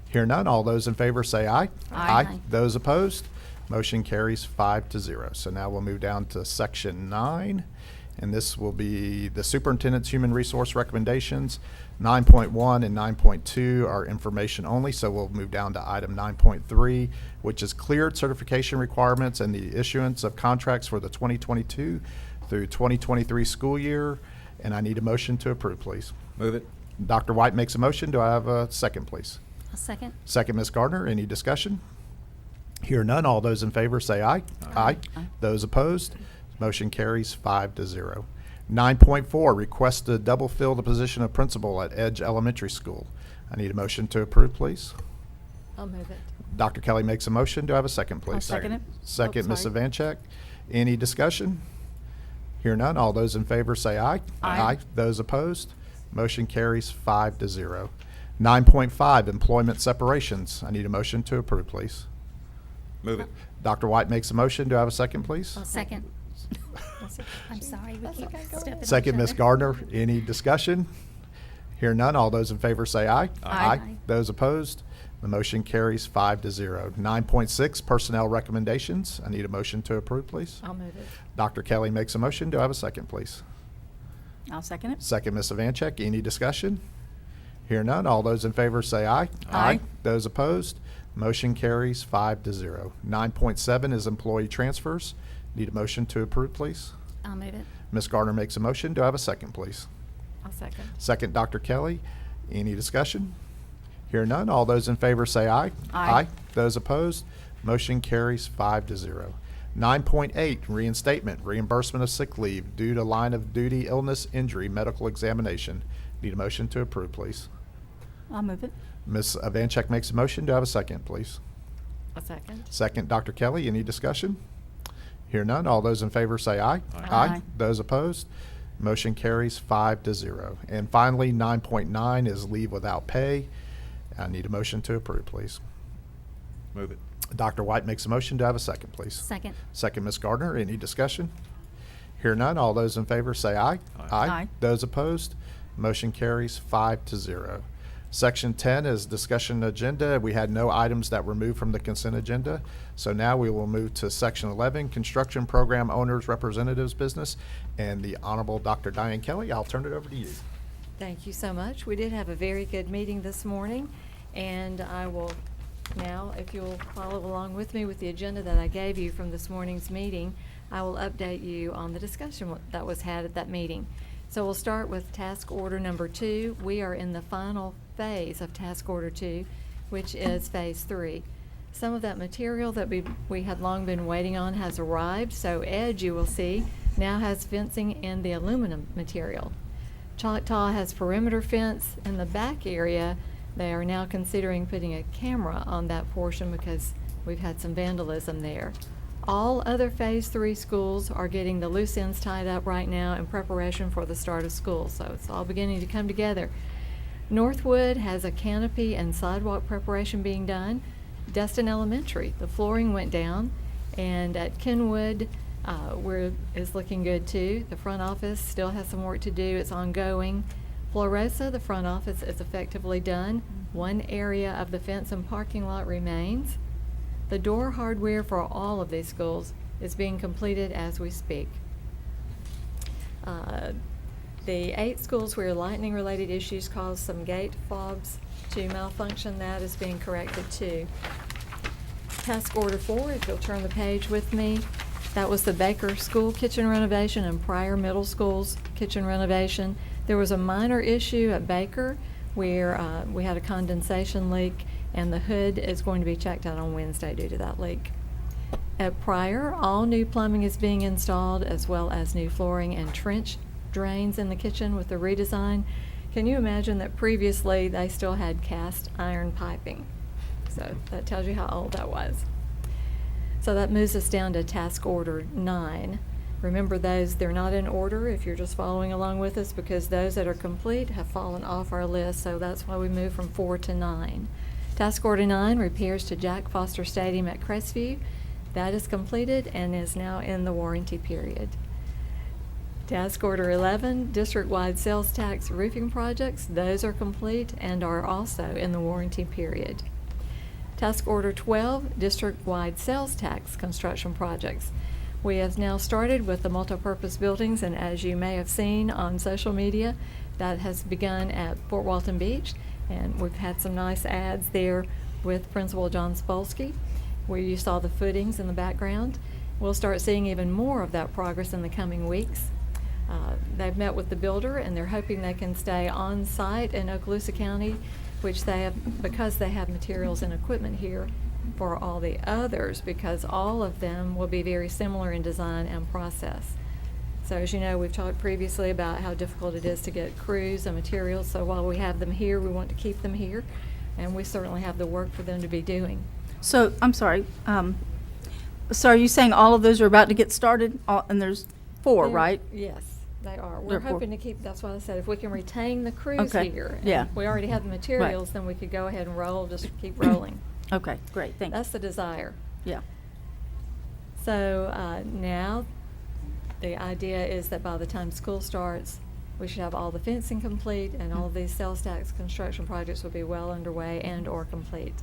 Hear none. All those in favor say aye. Aye. Those opposed? Motion carries 5-0. So now we'll move down to section 9, and this will be the superintendent's human resource recommendations. 9.1 and 9.2 are information only, so we'll move down to item 9.3, which is cleared certification requirements and the issuance of contracts for the 2022 through 2023 school year, and I need a motion to approve, please. Move it. Dr. White makes a motion. Do I have a second, please? I'll second. Second, Ms. Gardner. Any discussion? Hear none. All those in favor say aye. Aye. Those opposed? Motion carries 5-0. 9.4, request to double fill the position of principal at Edge Elementary School. I need a motion to approve, please. I'll move it. Dr. Kelly makes a motion. Do I have a second, please? I'll second it. Second, Oh, Ms. sorry. Vancheck. Any discussion? Hear none. All those in favor say aye. Aye. Those opposed? Motion carries 5-0. 9.5, employment separations. I need a motion to approve, please. Move it. Dr. White makes a motion. Do I have a second, please? I'll Second. I'm sorry, we keep stepping on Second, each Ms. other. Gardner. Any discussion? Hear none. All those in favor say aye. Aye. Those opposed? The motion carries 5-0. 9.6, personnel recommendations. I need a motion to approve, please. I'll move it. Dr. Kelly makes a motion. Do I have a second, please? I'll second it. Second, Ms. Vancheck. Any discussion? Hear none, all those in favor say aye. Aye. Those opposed, motion carries 5-0. 9.7 is employee transfers. Need a motion to approve, please? I'll move it. Ms. Gardner makes a motion. Do I have a second, please? I'll second. Second, Dr. Kelly. Any discussion? Hear none, all those in favor say aye. Aye. Those opposed, motion carries 5-0. 9.8, reinstatement, reimbursement of sick leave due to line of duty illness, injury, medical examination. Need a motion to approve, please? I'll move it. Ms. Vancheck makes a motion. Do I have a second, please? A second. Second, Dr. Kelly. Any discussion? Hear none. All those in favor say aye. Aye. Those opposed, motion carries 5-0. And finally, 9.9 is leave without pay. I need a motion to approve, please. Move it. Dr. White makes a motion. Do I have a second, please? Second. Second, Ms. Gardner. Any discussion? Hear none. All those in favor say aye. Aye. Those opposed, motion carries 5-0. Section 10 is discussion agenda. We had no items that were moved from the consent agenda. So now we will move to Section 11, construction program owners representatives business. And the Honorable Dr. Diane Kelly, I'll turn it over to you. Thank you so much. We did have a very good meeting this morning, and I will now, if you'll follow along with me with the agenda that I gave you from this morning's meeting, I will update you on the discussion that was had at that meeting. So we'll start with task order number 2. We are in the final phase of task order 2, which is phase 3. Some of that material that we had long been waiting on has arrived, so Edge, you will see, now has fencing in the aluminum material. Choctaw has perimeter fence in the back area. They are now considering putting a camera on that portion because we've had some vandalism there. All other phase 3 schools are getting the loose ends tied up right now in preparation for the start of school, so it's all beginning to come together. Northwood has a canopy and sidewalk preparation being done. Destin Elementary, the flooring went down, and at Kenwood, is looking good too. The front office still has some work to do. It's ongoing. Florosa, the front office is effectively done. One area of the fence and parking lot remains. The door hardware for all of these schools is being completed as we speak. The 8 schools where lightning-related issues caused some gate fobs to malfunction, that is being corrected too. Task order 4, if you'll turn the page with me, that was the Baker School kitchen renovation and Pryor Middle School's kitchen renovation. There was a minor issue at Baker where we had a condensation leak, and the hood is going to be checked out on Wednesday due to that leak. At Pryor, all new plumbing is being installed, as well as new flooring and trench drains in the kitchen with the redesign. Can you imagine that previously they still had cast iron piping? So that tells you how old that was. So that moves us down to task order 9. Remember those, they're not in order if you're just following along with us, because those that are complete have fallen off our list, so that's why we move from 4 to 9. Task order 9, repairs to Jack Foster Stadium at Crestview. That is completed and is now in the warranty period. Task order 11, district-wide sales tax roofing projects. Those are complete and are also in the warranty period. Task order 12, district-wide sales tax construction projects. We have now started with the multipurpose buildings, and as you may have seen on social media, that has begun at Fort Walton Beach, and we've had some nice ads there with Principal John Spolsky, where you saw the footings in the background. We'll start seeing even more of that progress in the coming weeks. They've met with the builder, and they're hoping they can stay on site in Okaloosa County, which they have, because they have materials and equipment here for all the others, because all of them will be very similar in design and process. So as you know, we've talked previously about how difficult it is to get crews and materials, so while we have them here, we want to keep them here, and we certainly have the work for them to be doing. So, I'm sorry, so are you saying all of those are about to get started, and there's 4, right? Yes, they are. There We're are 4. hoping to keep, that's why I said, if we can retain the crews Okay, here, and yeah. we already have the materials, then we could go ahead and roll, just keep rolling. Okay, great, thank you. That's the desire. Yeah. So now, the idea is that by the time school starts, we should have all the fencing complete, and all of these sales tax construction projects will be well underway and or complete.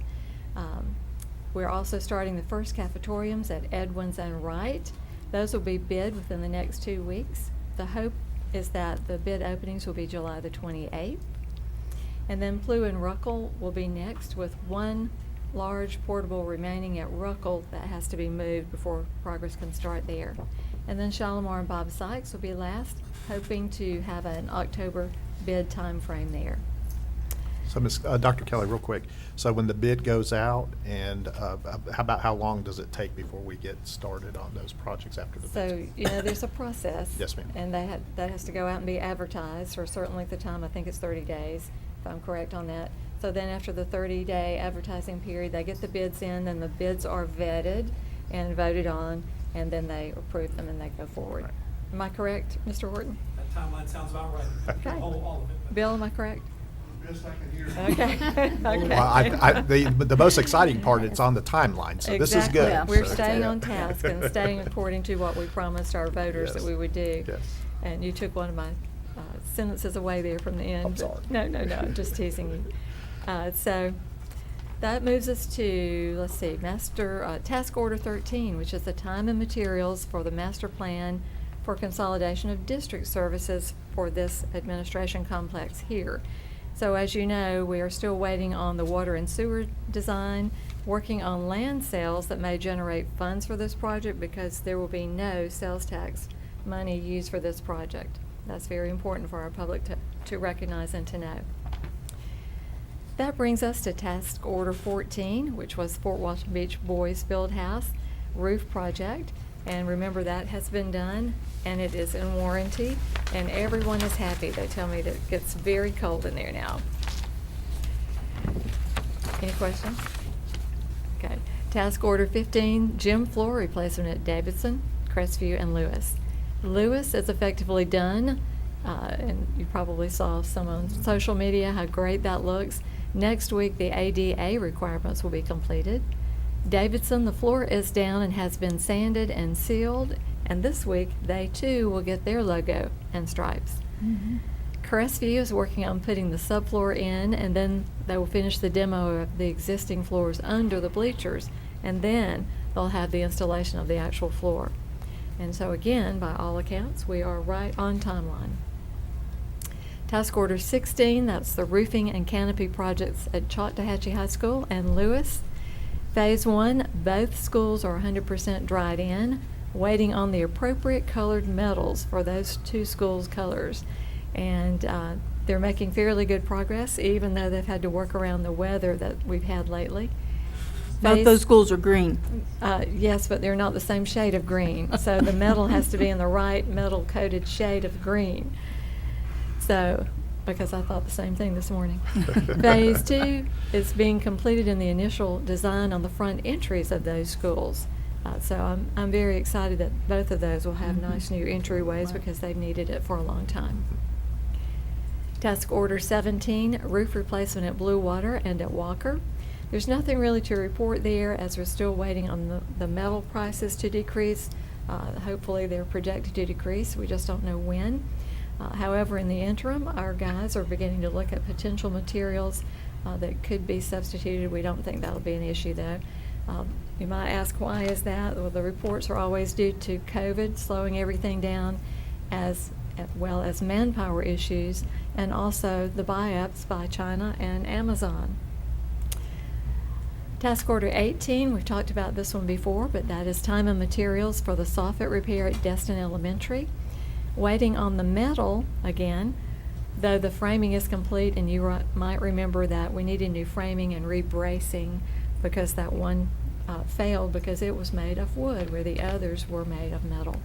We're also starting the first cafetoriums at Edwins and Wright. Those will be bid within the next 2 weeks. The hope is that the bid openings will be July the 28th. And then Plu and Ruckle will be next, with one large portable remaining at Ruckle that has to be moved before progress can start there. And then Shalimar and Bob Sykes will be last, hoping to have an October bid time frame there. So, Dr. Kelly, real quick, so when the bid goes out, and how long does it take before we get started on those projects after the So, bids? you know, there's a process. Yes, ma'am. And that has to go out and be advertised for a certain length of time. I think it's 30 days, if I'm correct on that. So then after the 30-day advertising period, they get the bids in, then the bids are vetted and voted on, and then they approve them and they go forward. Right. Am I correct, Mr. Horton? That timeline sounds about right. Okay. All of it. Bill, am I correct? Best I can hear. Okay. Okay. Well, the most exciting part, it's on the timeline, so this is Exactly. good. Yeah. We're So- staying on task and staying according to what we promised our voters that Yes. we would do. Yes. And you took one of my sentences away there from the end. I'm but- sorry. No, I'm just teasing you. So that moves us to, let's see, Task Order 13, which is the time and materials for the master plan for consolidation of district services for this administration complex here. So as you know, we are still waiting on the water and sewer design, working on land sales that may generate funds for this project, because there will be no sales tax money used for this project. That's very important for our public to recognize and to know. That brings us to Task Order 14, which was Fort Walton Beach Boys Field House roof project. And remember, that has been done, and it is in warranty, and everyone is happy. They tell me that it gets very cold in there now. Any questions? Okay. Task Order 15, gym floor replacement at Davidson, Crestview, and Lewis. Lewis is effectively done, and you probably saw some on social media how great that looks. Next week, the ADA requirements will be completed. Davidson, the floor is down and has been sanded and sealed, and this week they too will get their logo and stripes. Mm-hmm. Crestview is working on putting the subfloor in, and then they will finish the demo of the existing floors under the bleachers, and then they'll have the installation of the actual floor. And so again, by all accounts, we are right on timeline. Task Order 16, that's the roofing and canopy projects at Choctawhatchee High School and Lewis. Phase 1, both schools are 100% dried in, waiting on the appropriate colored metals for those two schools' colors. And they're making fairly good progress, even though they've had to work around the weather that we've had lately. Both those schools are green. Yes, but they're not the same shade of green. So the metal has to be in the right metal-coated shade of green. So, because I thought the same thing this morning. Phase 2 is being completed in the initial design on the front entries of those schools. So I'm very excited that both of those will have nice new entryways, because they've needed it for a long time. Task Order 17, roof replacement at Blue Water and at Walker. There's nothing really to report there, as we're still waiting on the metal prices to decrease. Hopefully they're projected to decrease. We just don't know when. However, in the interim, our guys are beginning to look at potential materials that could be substituted. We don't think that'll be an issue, though. You might ask, why is that? Well, the reports are always due to COVID slowing everything down, as well as manpower issues, and also the buy-ups by China and Amazon. Task Order 18, we've talked about this one before, but that is time and materials for the soffit repair at Destin Elementary. Waiting on the metal again, though the framing is complete, and you might remember that we needed new framing and rebracing, because that one failed because it was made of wood, where the others were made of metal.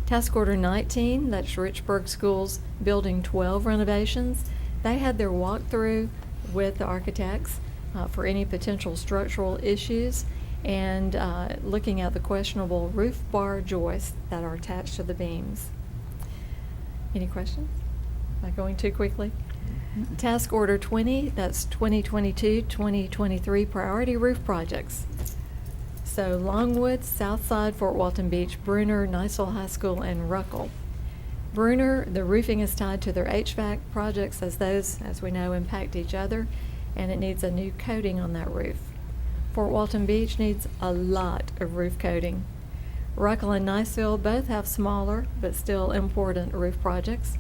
Task Order 19, that's Richburg Schools Building 12 renovations. They had their walkthrough with the architects for any potential structural issues, and looking at the questionable roof bar joists that are attached to the beams. Any questions? Am I going too quickly? Mm-hmm. Task Order 20, that's 2022-2023 priority roof projects. So Longwood, Southside, Fort Walton Beach, Bruner, Niceville High School, and Ruckle. Bruner, the roofing is tied to their HVAC projects, as those, as we know, impact each other, and it needs a new coating on that roof. Fort Walton Beach needs a lot of roof coating. Ruckle and Niceville both have smaller but still important roof projects.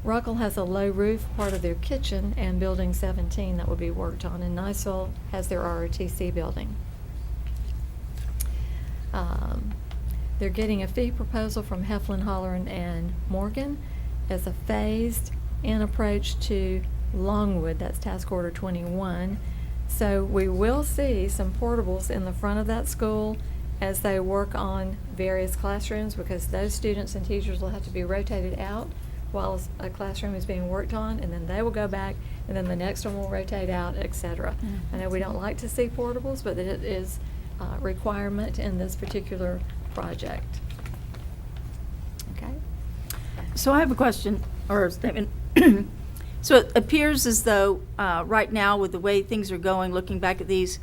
Ruckle has a low roof, part of their kitchen, and Building 17 that will be worked on, and Niceville has their ROTC building. They're getting a fee proposal from Heflin, Holleran, and Morgan as a phased-in approach to Longwood. That's Task Order 21. So we will see some portables in the front of that school as they work on various classrooms, because those students and teachers will have to be rotated out while a classroom is being worked on, and then they will go back, and then the next one will rotate out, etc. I know we don't like to see portables, but it is a requirement in this particular project. Okay? So I have a question or a statement. So it appears as though right now, with the way things are going, looking back at these,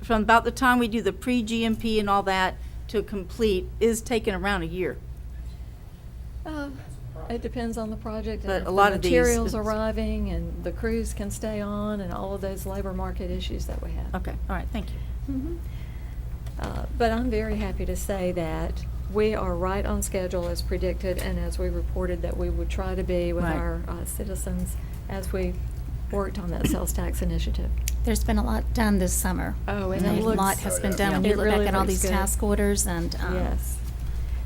from about the time we do the pre-GMP and all that to complete is taking around a year. It depends on the project. But and if a lot the of these- materials arriving and the crews can stay on and all of those labor market issues that we have. Okay, all right, thank you. Mhm. But I'm very happy to say that we are right on schedule as predicted and as we reported that we would try to be with Right. our citizens as we worked on that sales tax initiative. There's been a lot done this summer. Oh, and a it looks- lot has been Oh, done when It you look really back at all looks these good. task orders and. Yes.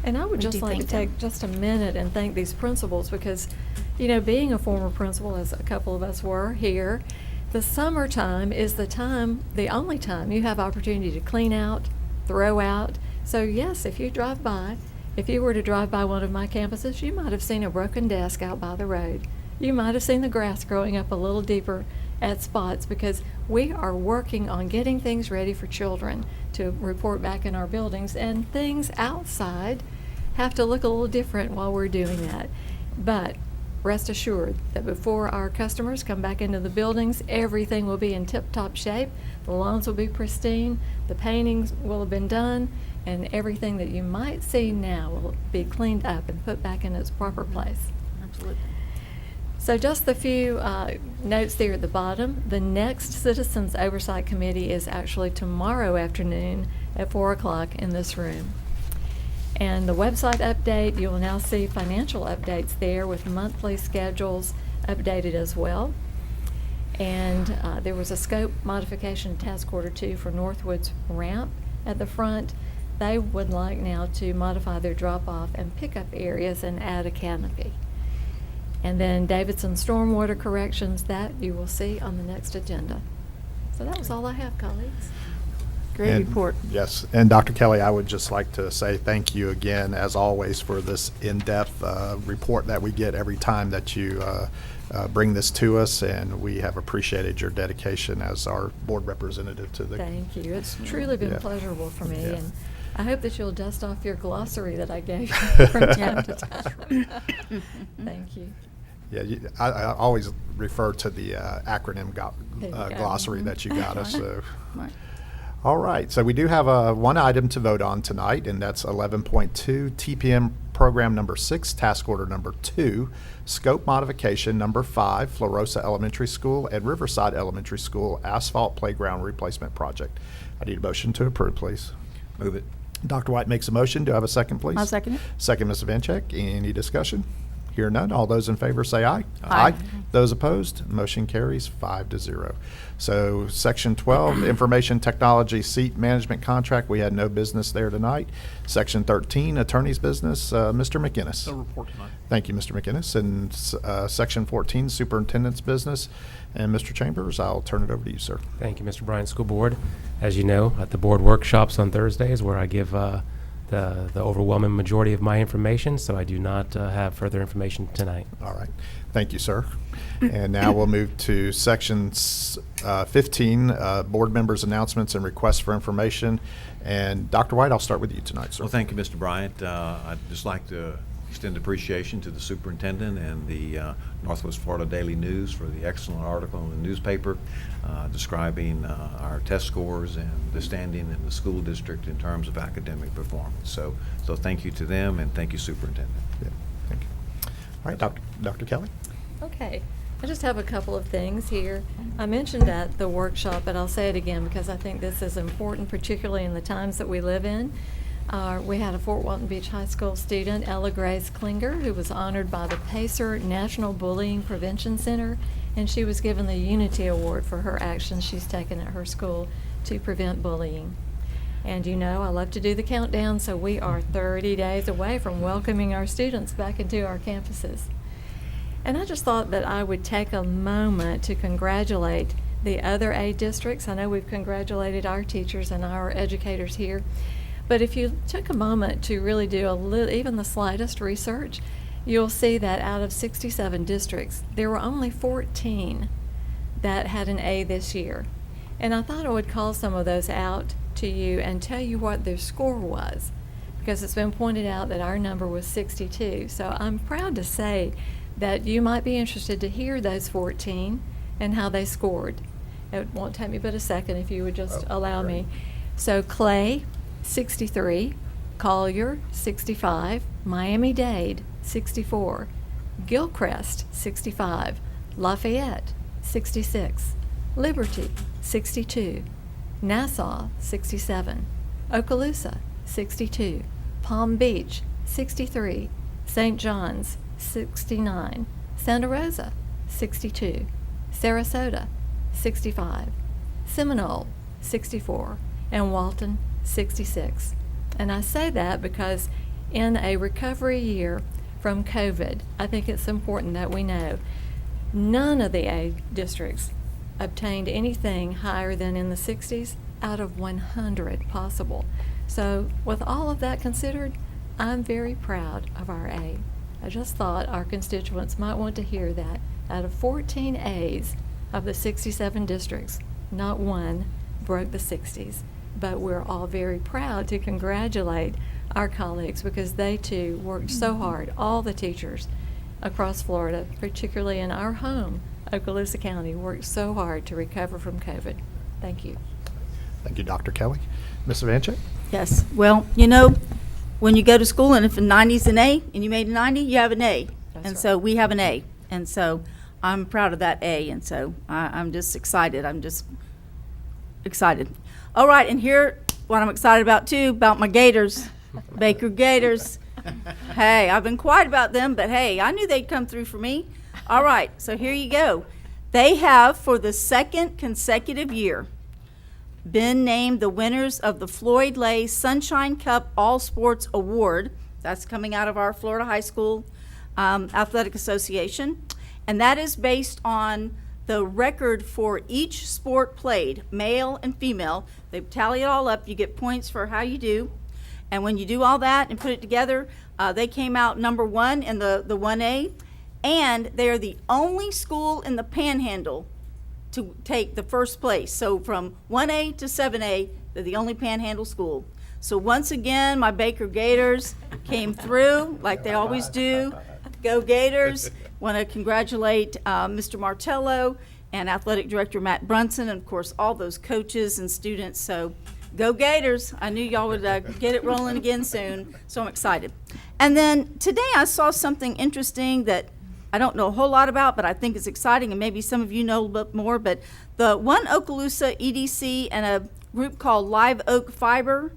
And I would we just do like to thank them. take just a minute and thank these principals because, you know, being a former principal, as a couple of us were here, the summertime is the time, the only time you have opportunity to clean out, throw out. So yes, if you were to drive by one of my campuses, you might have seen a broken desk out by the road. You might have seen the grass growing up a little deeper at spots because we are working on getting things ready for children to report back in our buildings, and things outside have to look a little different while we're doing that. But rest assured that before our customers come back into the buildings, everything will be in tip-top shape. The lawns will be pristine, the paintings will have been done, and everything that you might see now will be cleaned up and put back in its proper place. Absolutely. So just a few notes there at the bottom. The next Citizens Oversight Committee is actually tomorrow afternoon at 4 o'clock in this room. And the website update, you will now see financial updates there with monthly schedules updated as well. And there was a scope modification in Task Order 2 for Northwood's ramp at the front. They would like now to modify their drop-off and pickup areas and add a canopy. And then Davidson stormwater corrections, that you will see on the next agenda. So that was all I have, colleagues. Great And- report. Yes, and Dr. Kelly, I would just like to say thank you again, as always, for this in-depth report that we get every time that you bring this to us, and we have appreciated your dedication as our board representative to the. Thank you. It's truly been Yeah. pleasurable for me, Yeah. and I hope that you'll dust off your glossary that I gave you from time to time. Thank you. Yeah, I always refer to the acronym There you go. glossary that you got us. So. Right. All right, so we do have one item to vote on tonight, and that's 11.2 TPM Program Number 6, Task Order Number 2, Scope Modification Number 5, Florosa Elementary School and Riverside Elementary School Asphalt Playground Replacement Project. I need a motion to approve, please. Move it. Dr. White makes a motion. Do I have a second, please? I'll second it. Second, Ms. Vancheck. Any discussion? Hear none. All those in favor say aye. Aye. Those opposed, motion carries 5-0. So Section 12, Information Technology Seat Management Contract, we had no business there tonight. Section 13, Attorney's Business, Mr. McInnes. No report tonight. Thank you, Mr. McInnes. And Section 14, Superintendent's Business. And Mr. Chambers, I'll turn it over to you, sir. Thank you, Mr. Bryan, School Board. As you know, at the board workshops on Thursdays where I give the overwhelming majority of my information, so I do not have further information tonight. All right. Thank you, sir. And now we'll move to Section 15, Board Members' Announcements and Requests for Information. And Dr. White, I'll start with you tonight, sir. Well, thank you, Mr. Bryant. I'd just like to extend appreciation to the superintendent and the Northwest Florida Daily News for the excellent article in the newspaper describing our test scores and the standing in the school district in terms of academic performance. So thank you to them, and thank you, superintendent. Yeah, thank you. All right, Dr. Kelly. Okay, I just have a couple of things here. I mentioned at the workshop, but I'll say it again because I think this is important, particularly in the times that we live in. We had a Fort Walton Beach High School student, Ella Grace Klinger, who was honored by the PACER National Bullying Prevention Center, and she was given the Unity Award for her actions she's taken at her school to prevent bullying. And you know, I love to do the countdown, so we are 30 days away from welcoming our students back into our campuses. And I just thought that I would take a moment to congratulate the other A districts. I know we've congratulated our teachers and our educators here, but if you took a moment to really do even the slightest research, you'll see that out of 67 districts, there were only 14 that had an A this year. And I thought I would call some of those out to you and tell you what their score was, because it's been pointed out that our number was 62. So I'm proud to say that you might be interested to hear those 14 and how they scored. It won't take me but a second if you would just allow me. So Clay, 63, Collier, 65, Miami-Dade, 64, Gilchrist, 65, Lafayette, 66, Liberty, 62, Nassau, 67, Okaloosa, 62, Palm Beach, 63, St. John's, 69, Santa Rosa, 62, Sarasota, 65, Seminole, 64, and Walton, 66. And I say that because in a recovery year from COVID, I think it's important that we know none of the A districts obtained anything higher than in the 60s out of 100 possible. So with all of that considered, I'm very proud of our A. I just thought our constituents might want to hear that out of 14 A's of the 67 districts, not one broke the 60s. But we're all very proud to congratulate our colleagues because they too worked so hard, all the teachers across Florida, particularly in our home, Okaloosa County, worked so hard to recover from COVID. Thank you. Thank you, Dr. Kelly. Ms. Vanchek? Yes. Well, you know, when you go to school and if a 90's an A and you made a 90, you have an A. So we have an A. And so I'm proud of that A. And so I'm just excited. I'm just excited. All right. And here, what I'm excited about too, about my Gators, Baker Gators. Hey, I've been quiet about them, but hey, I knew they'd come through for me. All right. So here you go. They have, for the second consecutive year, been named the winners of the Floyd Lay Sunshine Cup All Sports Award. That's coming out of our Florida High School Athletic Association. And that is based on the record for each sport played, male and female. They tally it all up. You get points for how you do. And when you do all that and put it together, they came out number one in the 1A. And they are the only school in the Panhandle to take the first place. So from 1A to 7A, they're the only Panhandle school. So once again, my Baker Gators came through like they always do. Go Gators. Want to congratulate Mr. Martello and Athletic Director Matt Brunson, and of course all those coaches and students. So go Gators. I knew y'all would get it rolling again soon, so I'm excited. And then today I saw something interesting that I don't know a whole lot about, but I think it's exciting, and maybe some of you know a bit more. But the One Okaloosa EDC and a group called Live Oak Fiber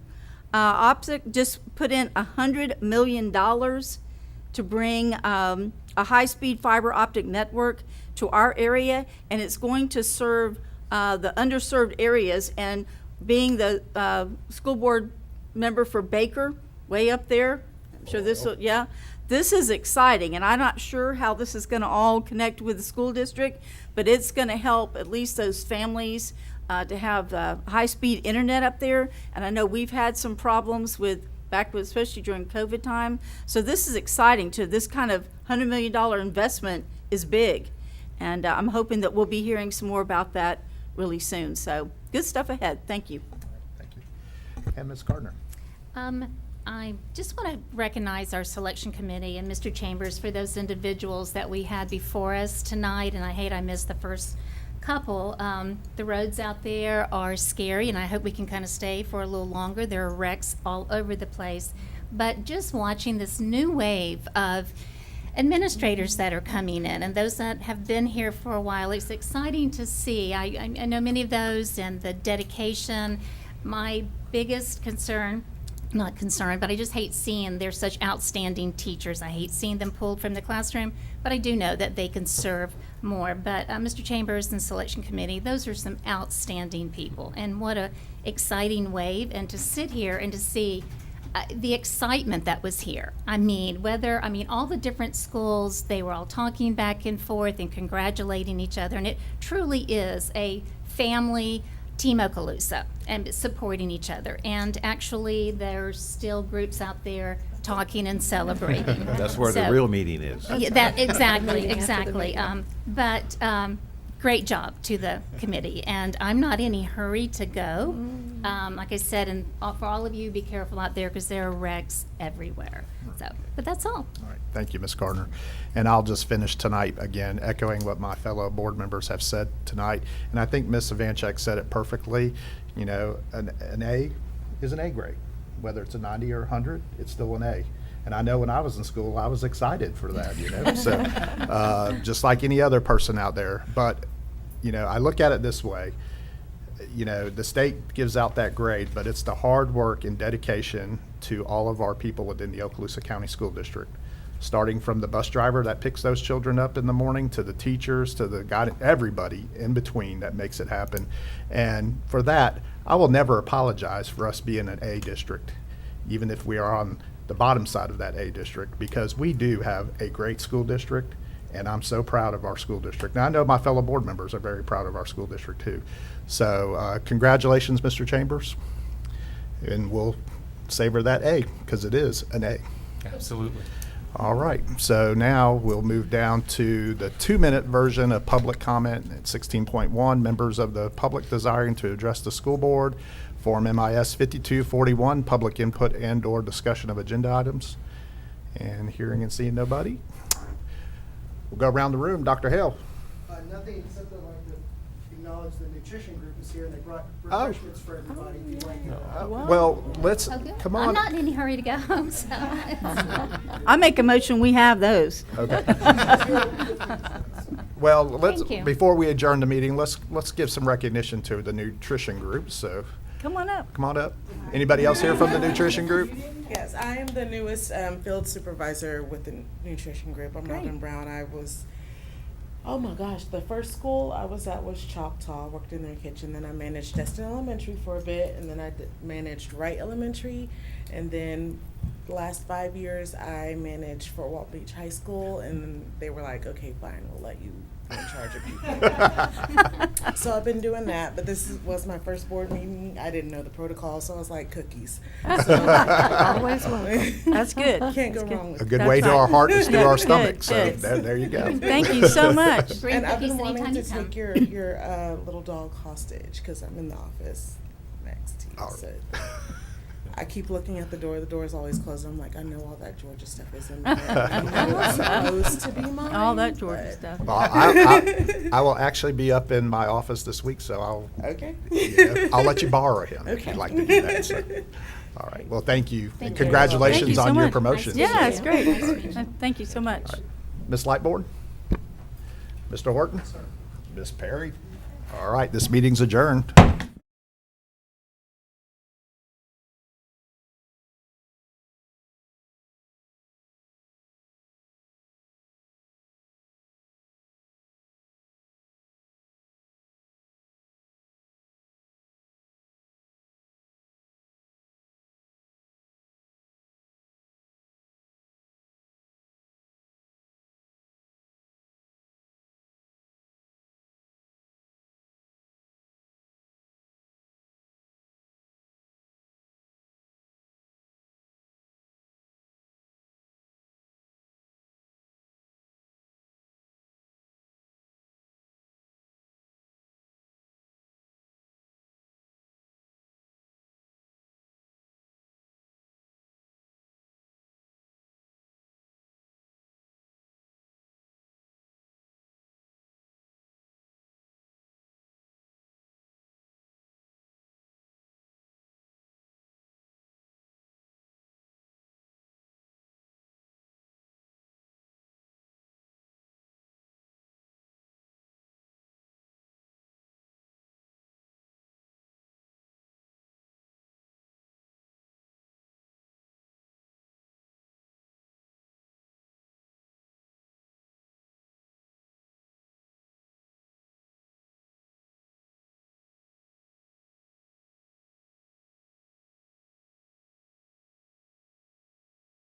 Optic just put in $100 million to bring a high-speed fiber optic network to our area, and it's going to serve the underserved areas. And being the school board member for Baker, way up there, I'm sure this will, yeah. This is exciting, and I'm not sure how this is going to all connect with the school district, but it's going to help at least those families to have high-speed internet up there. And I know we've had some problems with especially during COVID time. So this is exciting too. This kind of $100 million investment is big, and I'm hoping that we'll be hearing some more about that really soon. So good stuff ahead. Thank you. Thank you. And Ms. Gardner? I just want to recognize our selection committee and Mr. Chambers for those individuals that we had before us tonight, and I hate I missed the first couple. The roads out there are scary, and I hope we can kind of stay for a little longer. There are wrecks all over the place. But just watching this new wave of administrators that are coming in and those that have been here for a while, it's exciting to see. I know many of those and the dedication. My biggest concern not concerned, but I just hate seeing they're such outstanding teachers. I hate seeing them pulled from the classroom, but I do know that they can serve more. But Mr. Chambers and Selection Committee, those are some outstanding people. And what a exciting wave, and to sit here and to see the excitement that was here. I mean, all the different schools, they were all talking back and forth and congratulating each other. And it truly is a family Team Okaloosa and supporting each other. And actually, there's still groups out there talking and celebrating. That's where the So- real meeting is. Yeah, that, exactly, exactly. But great job to the committee, and I'm not in any hurry to go. Like I said, and for all of you, be careful out there because there are wrecks everywhere. So, but that's all. All right, thank you, Ms. Gardner. And I'll just finish tonight, again, echoing what my fellow board members have said tonight. And I think Ms. Savanchek said it perfectly. You know, an A is an A grade. Whether it's a 90 or 100, it's still an A. And I know when I was in school, I was excited for that, you know, so just like any other person out there. But, you know, I look at it this way. You know, the state gives out that grade, but it's the hard work and dedication to all of our people within the Okaloosa County School District, starting from the bus driver that picks those children up in the morning, to the teachers, to the guy, everybody in between that makes it happen. And for that, I will never apologize for us being an A district, even if we are on the bottom side of that A district, because we do have a great school district, and I'm so proud of our school district. Now, I know my fellow board members are very proud of our school district too. So congratulations, Mr. Chambers, and we'll savor that A, because it is an A. Absolutely. All right, so now we'll move down to the 2-minute version of public comment at 16.1. Members of the public desiring to address the school board, Form MIS 5241, public input and/or discussion of agenda items. And hearing and seeing nobody, we'll go around the room. Dr. Hale. Nothing except I'd like to acknowledge the nutrition group is here and they brought Oh. refreshments for everybody. If you'd like to. Well, let's, Oh, good. come I'm on. not in any hurry to go, so. I make a motion, we have those. Okay. Well, let's, Thank you. before we adjourn the meeting, let's give some recognition to the nutrition group. So Come on up. come on up. Anybody else here from the nutrition group? Yes, I am the newest field supervisor with the nutrition group. I'm Great. Robin Brown. I was, oh my gosh, the first school I was at was Choctaw. Worked in their kitchen. Then I managed Destin Elementary for a bit, and then I managed Wright Elementary, and then the last 5 years I managed Fort Walton Beach High School, and then they were like, okay, fine, we'll let you be in charge of people. So I've been doing that, but was my first board meeting. I didn't know the protocol, so I was like cookies. So, Always welcome. That's good. Can't go That's good. wrong with A good That's way to right. our heart is through Good, our good, stomach. So good. there you go. Thank you so much. Bring And I've cookies been wanting anytime to you come. take your little dog hostage because I'm in the office next to you. All So I keep looking at the door. The door is always closed. I'm like, I know all that Georgia stuff is in there. I know it's supposed to be mine. All that Georgia but- stuff. Well, I will actually be up in my office this week, so Okay. I'll let you borrow him if Okay. you'd like to do that. So. All right. Well, thank you. Thank And you. congratulations Thank you so on your much. promotion. Yeah, it's great. Nice to meet you. Thank you so much. Ms. Lightboard? Mr. Horton? Ms. Perry? All right, this meeting's adjourned.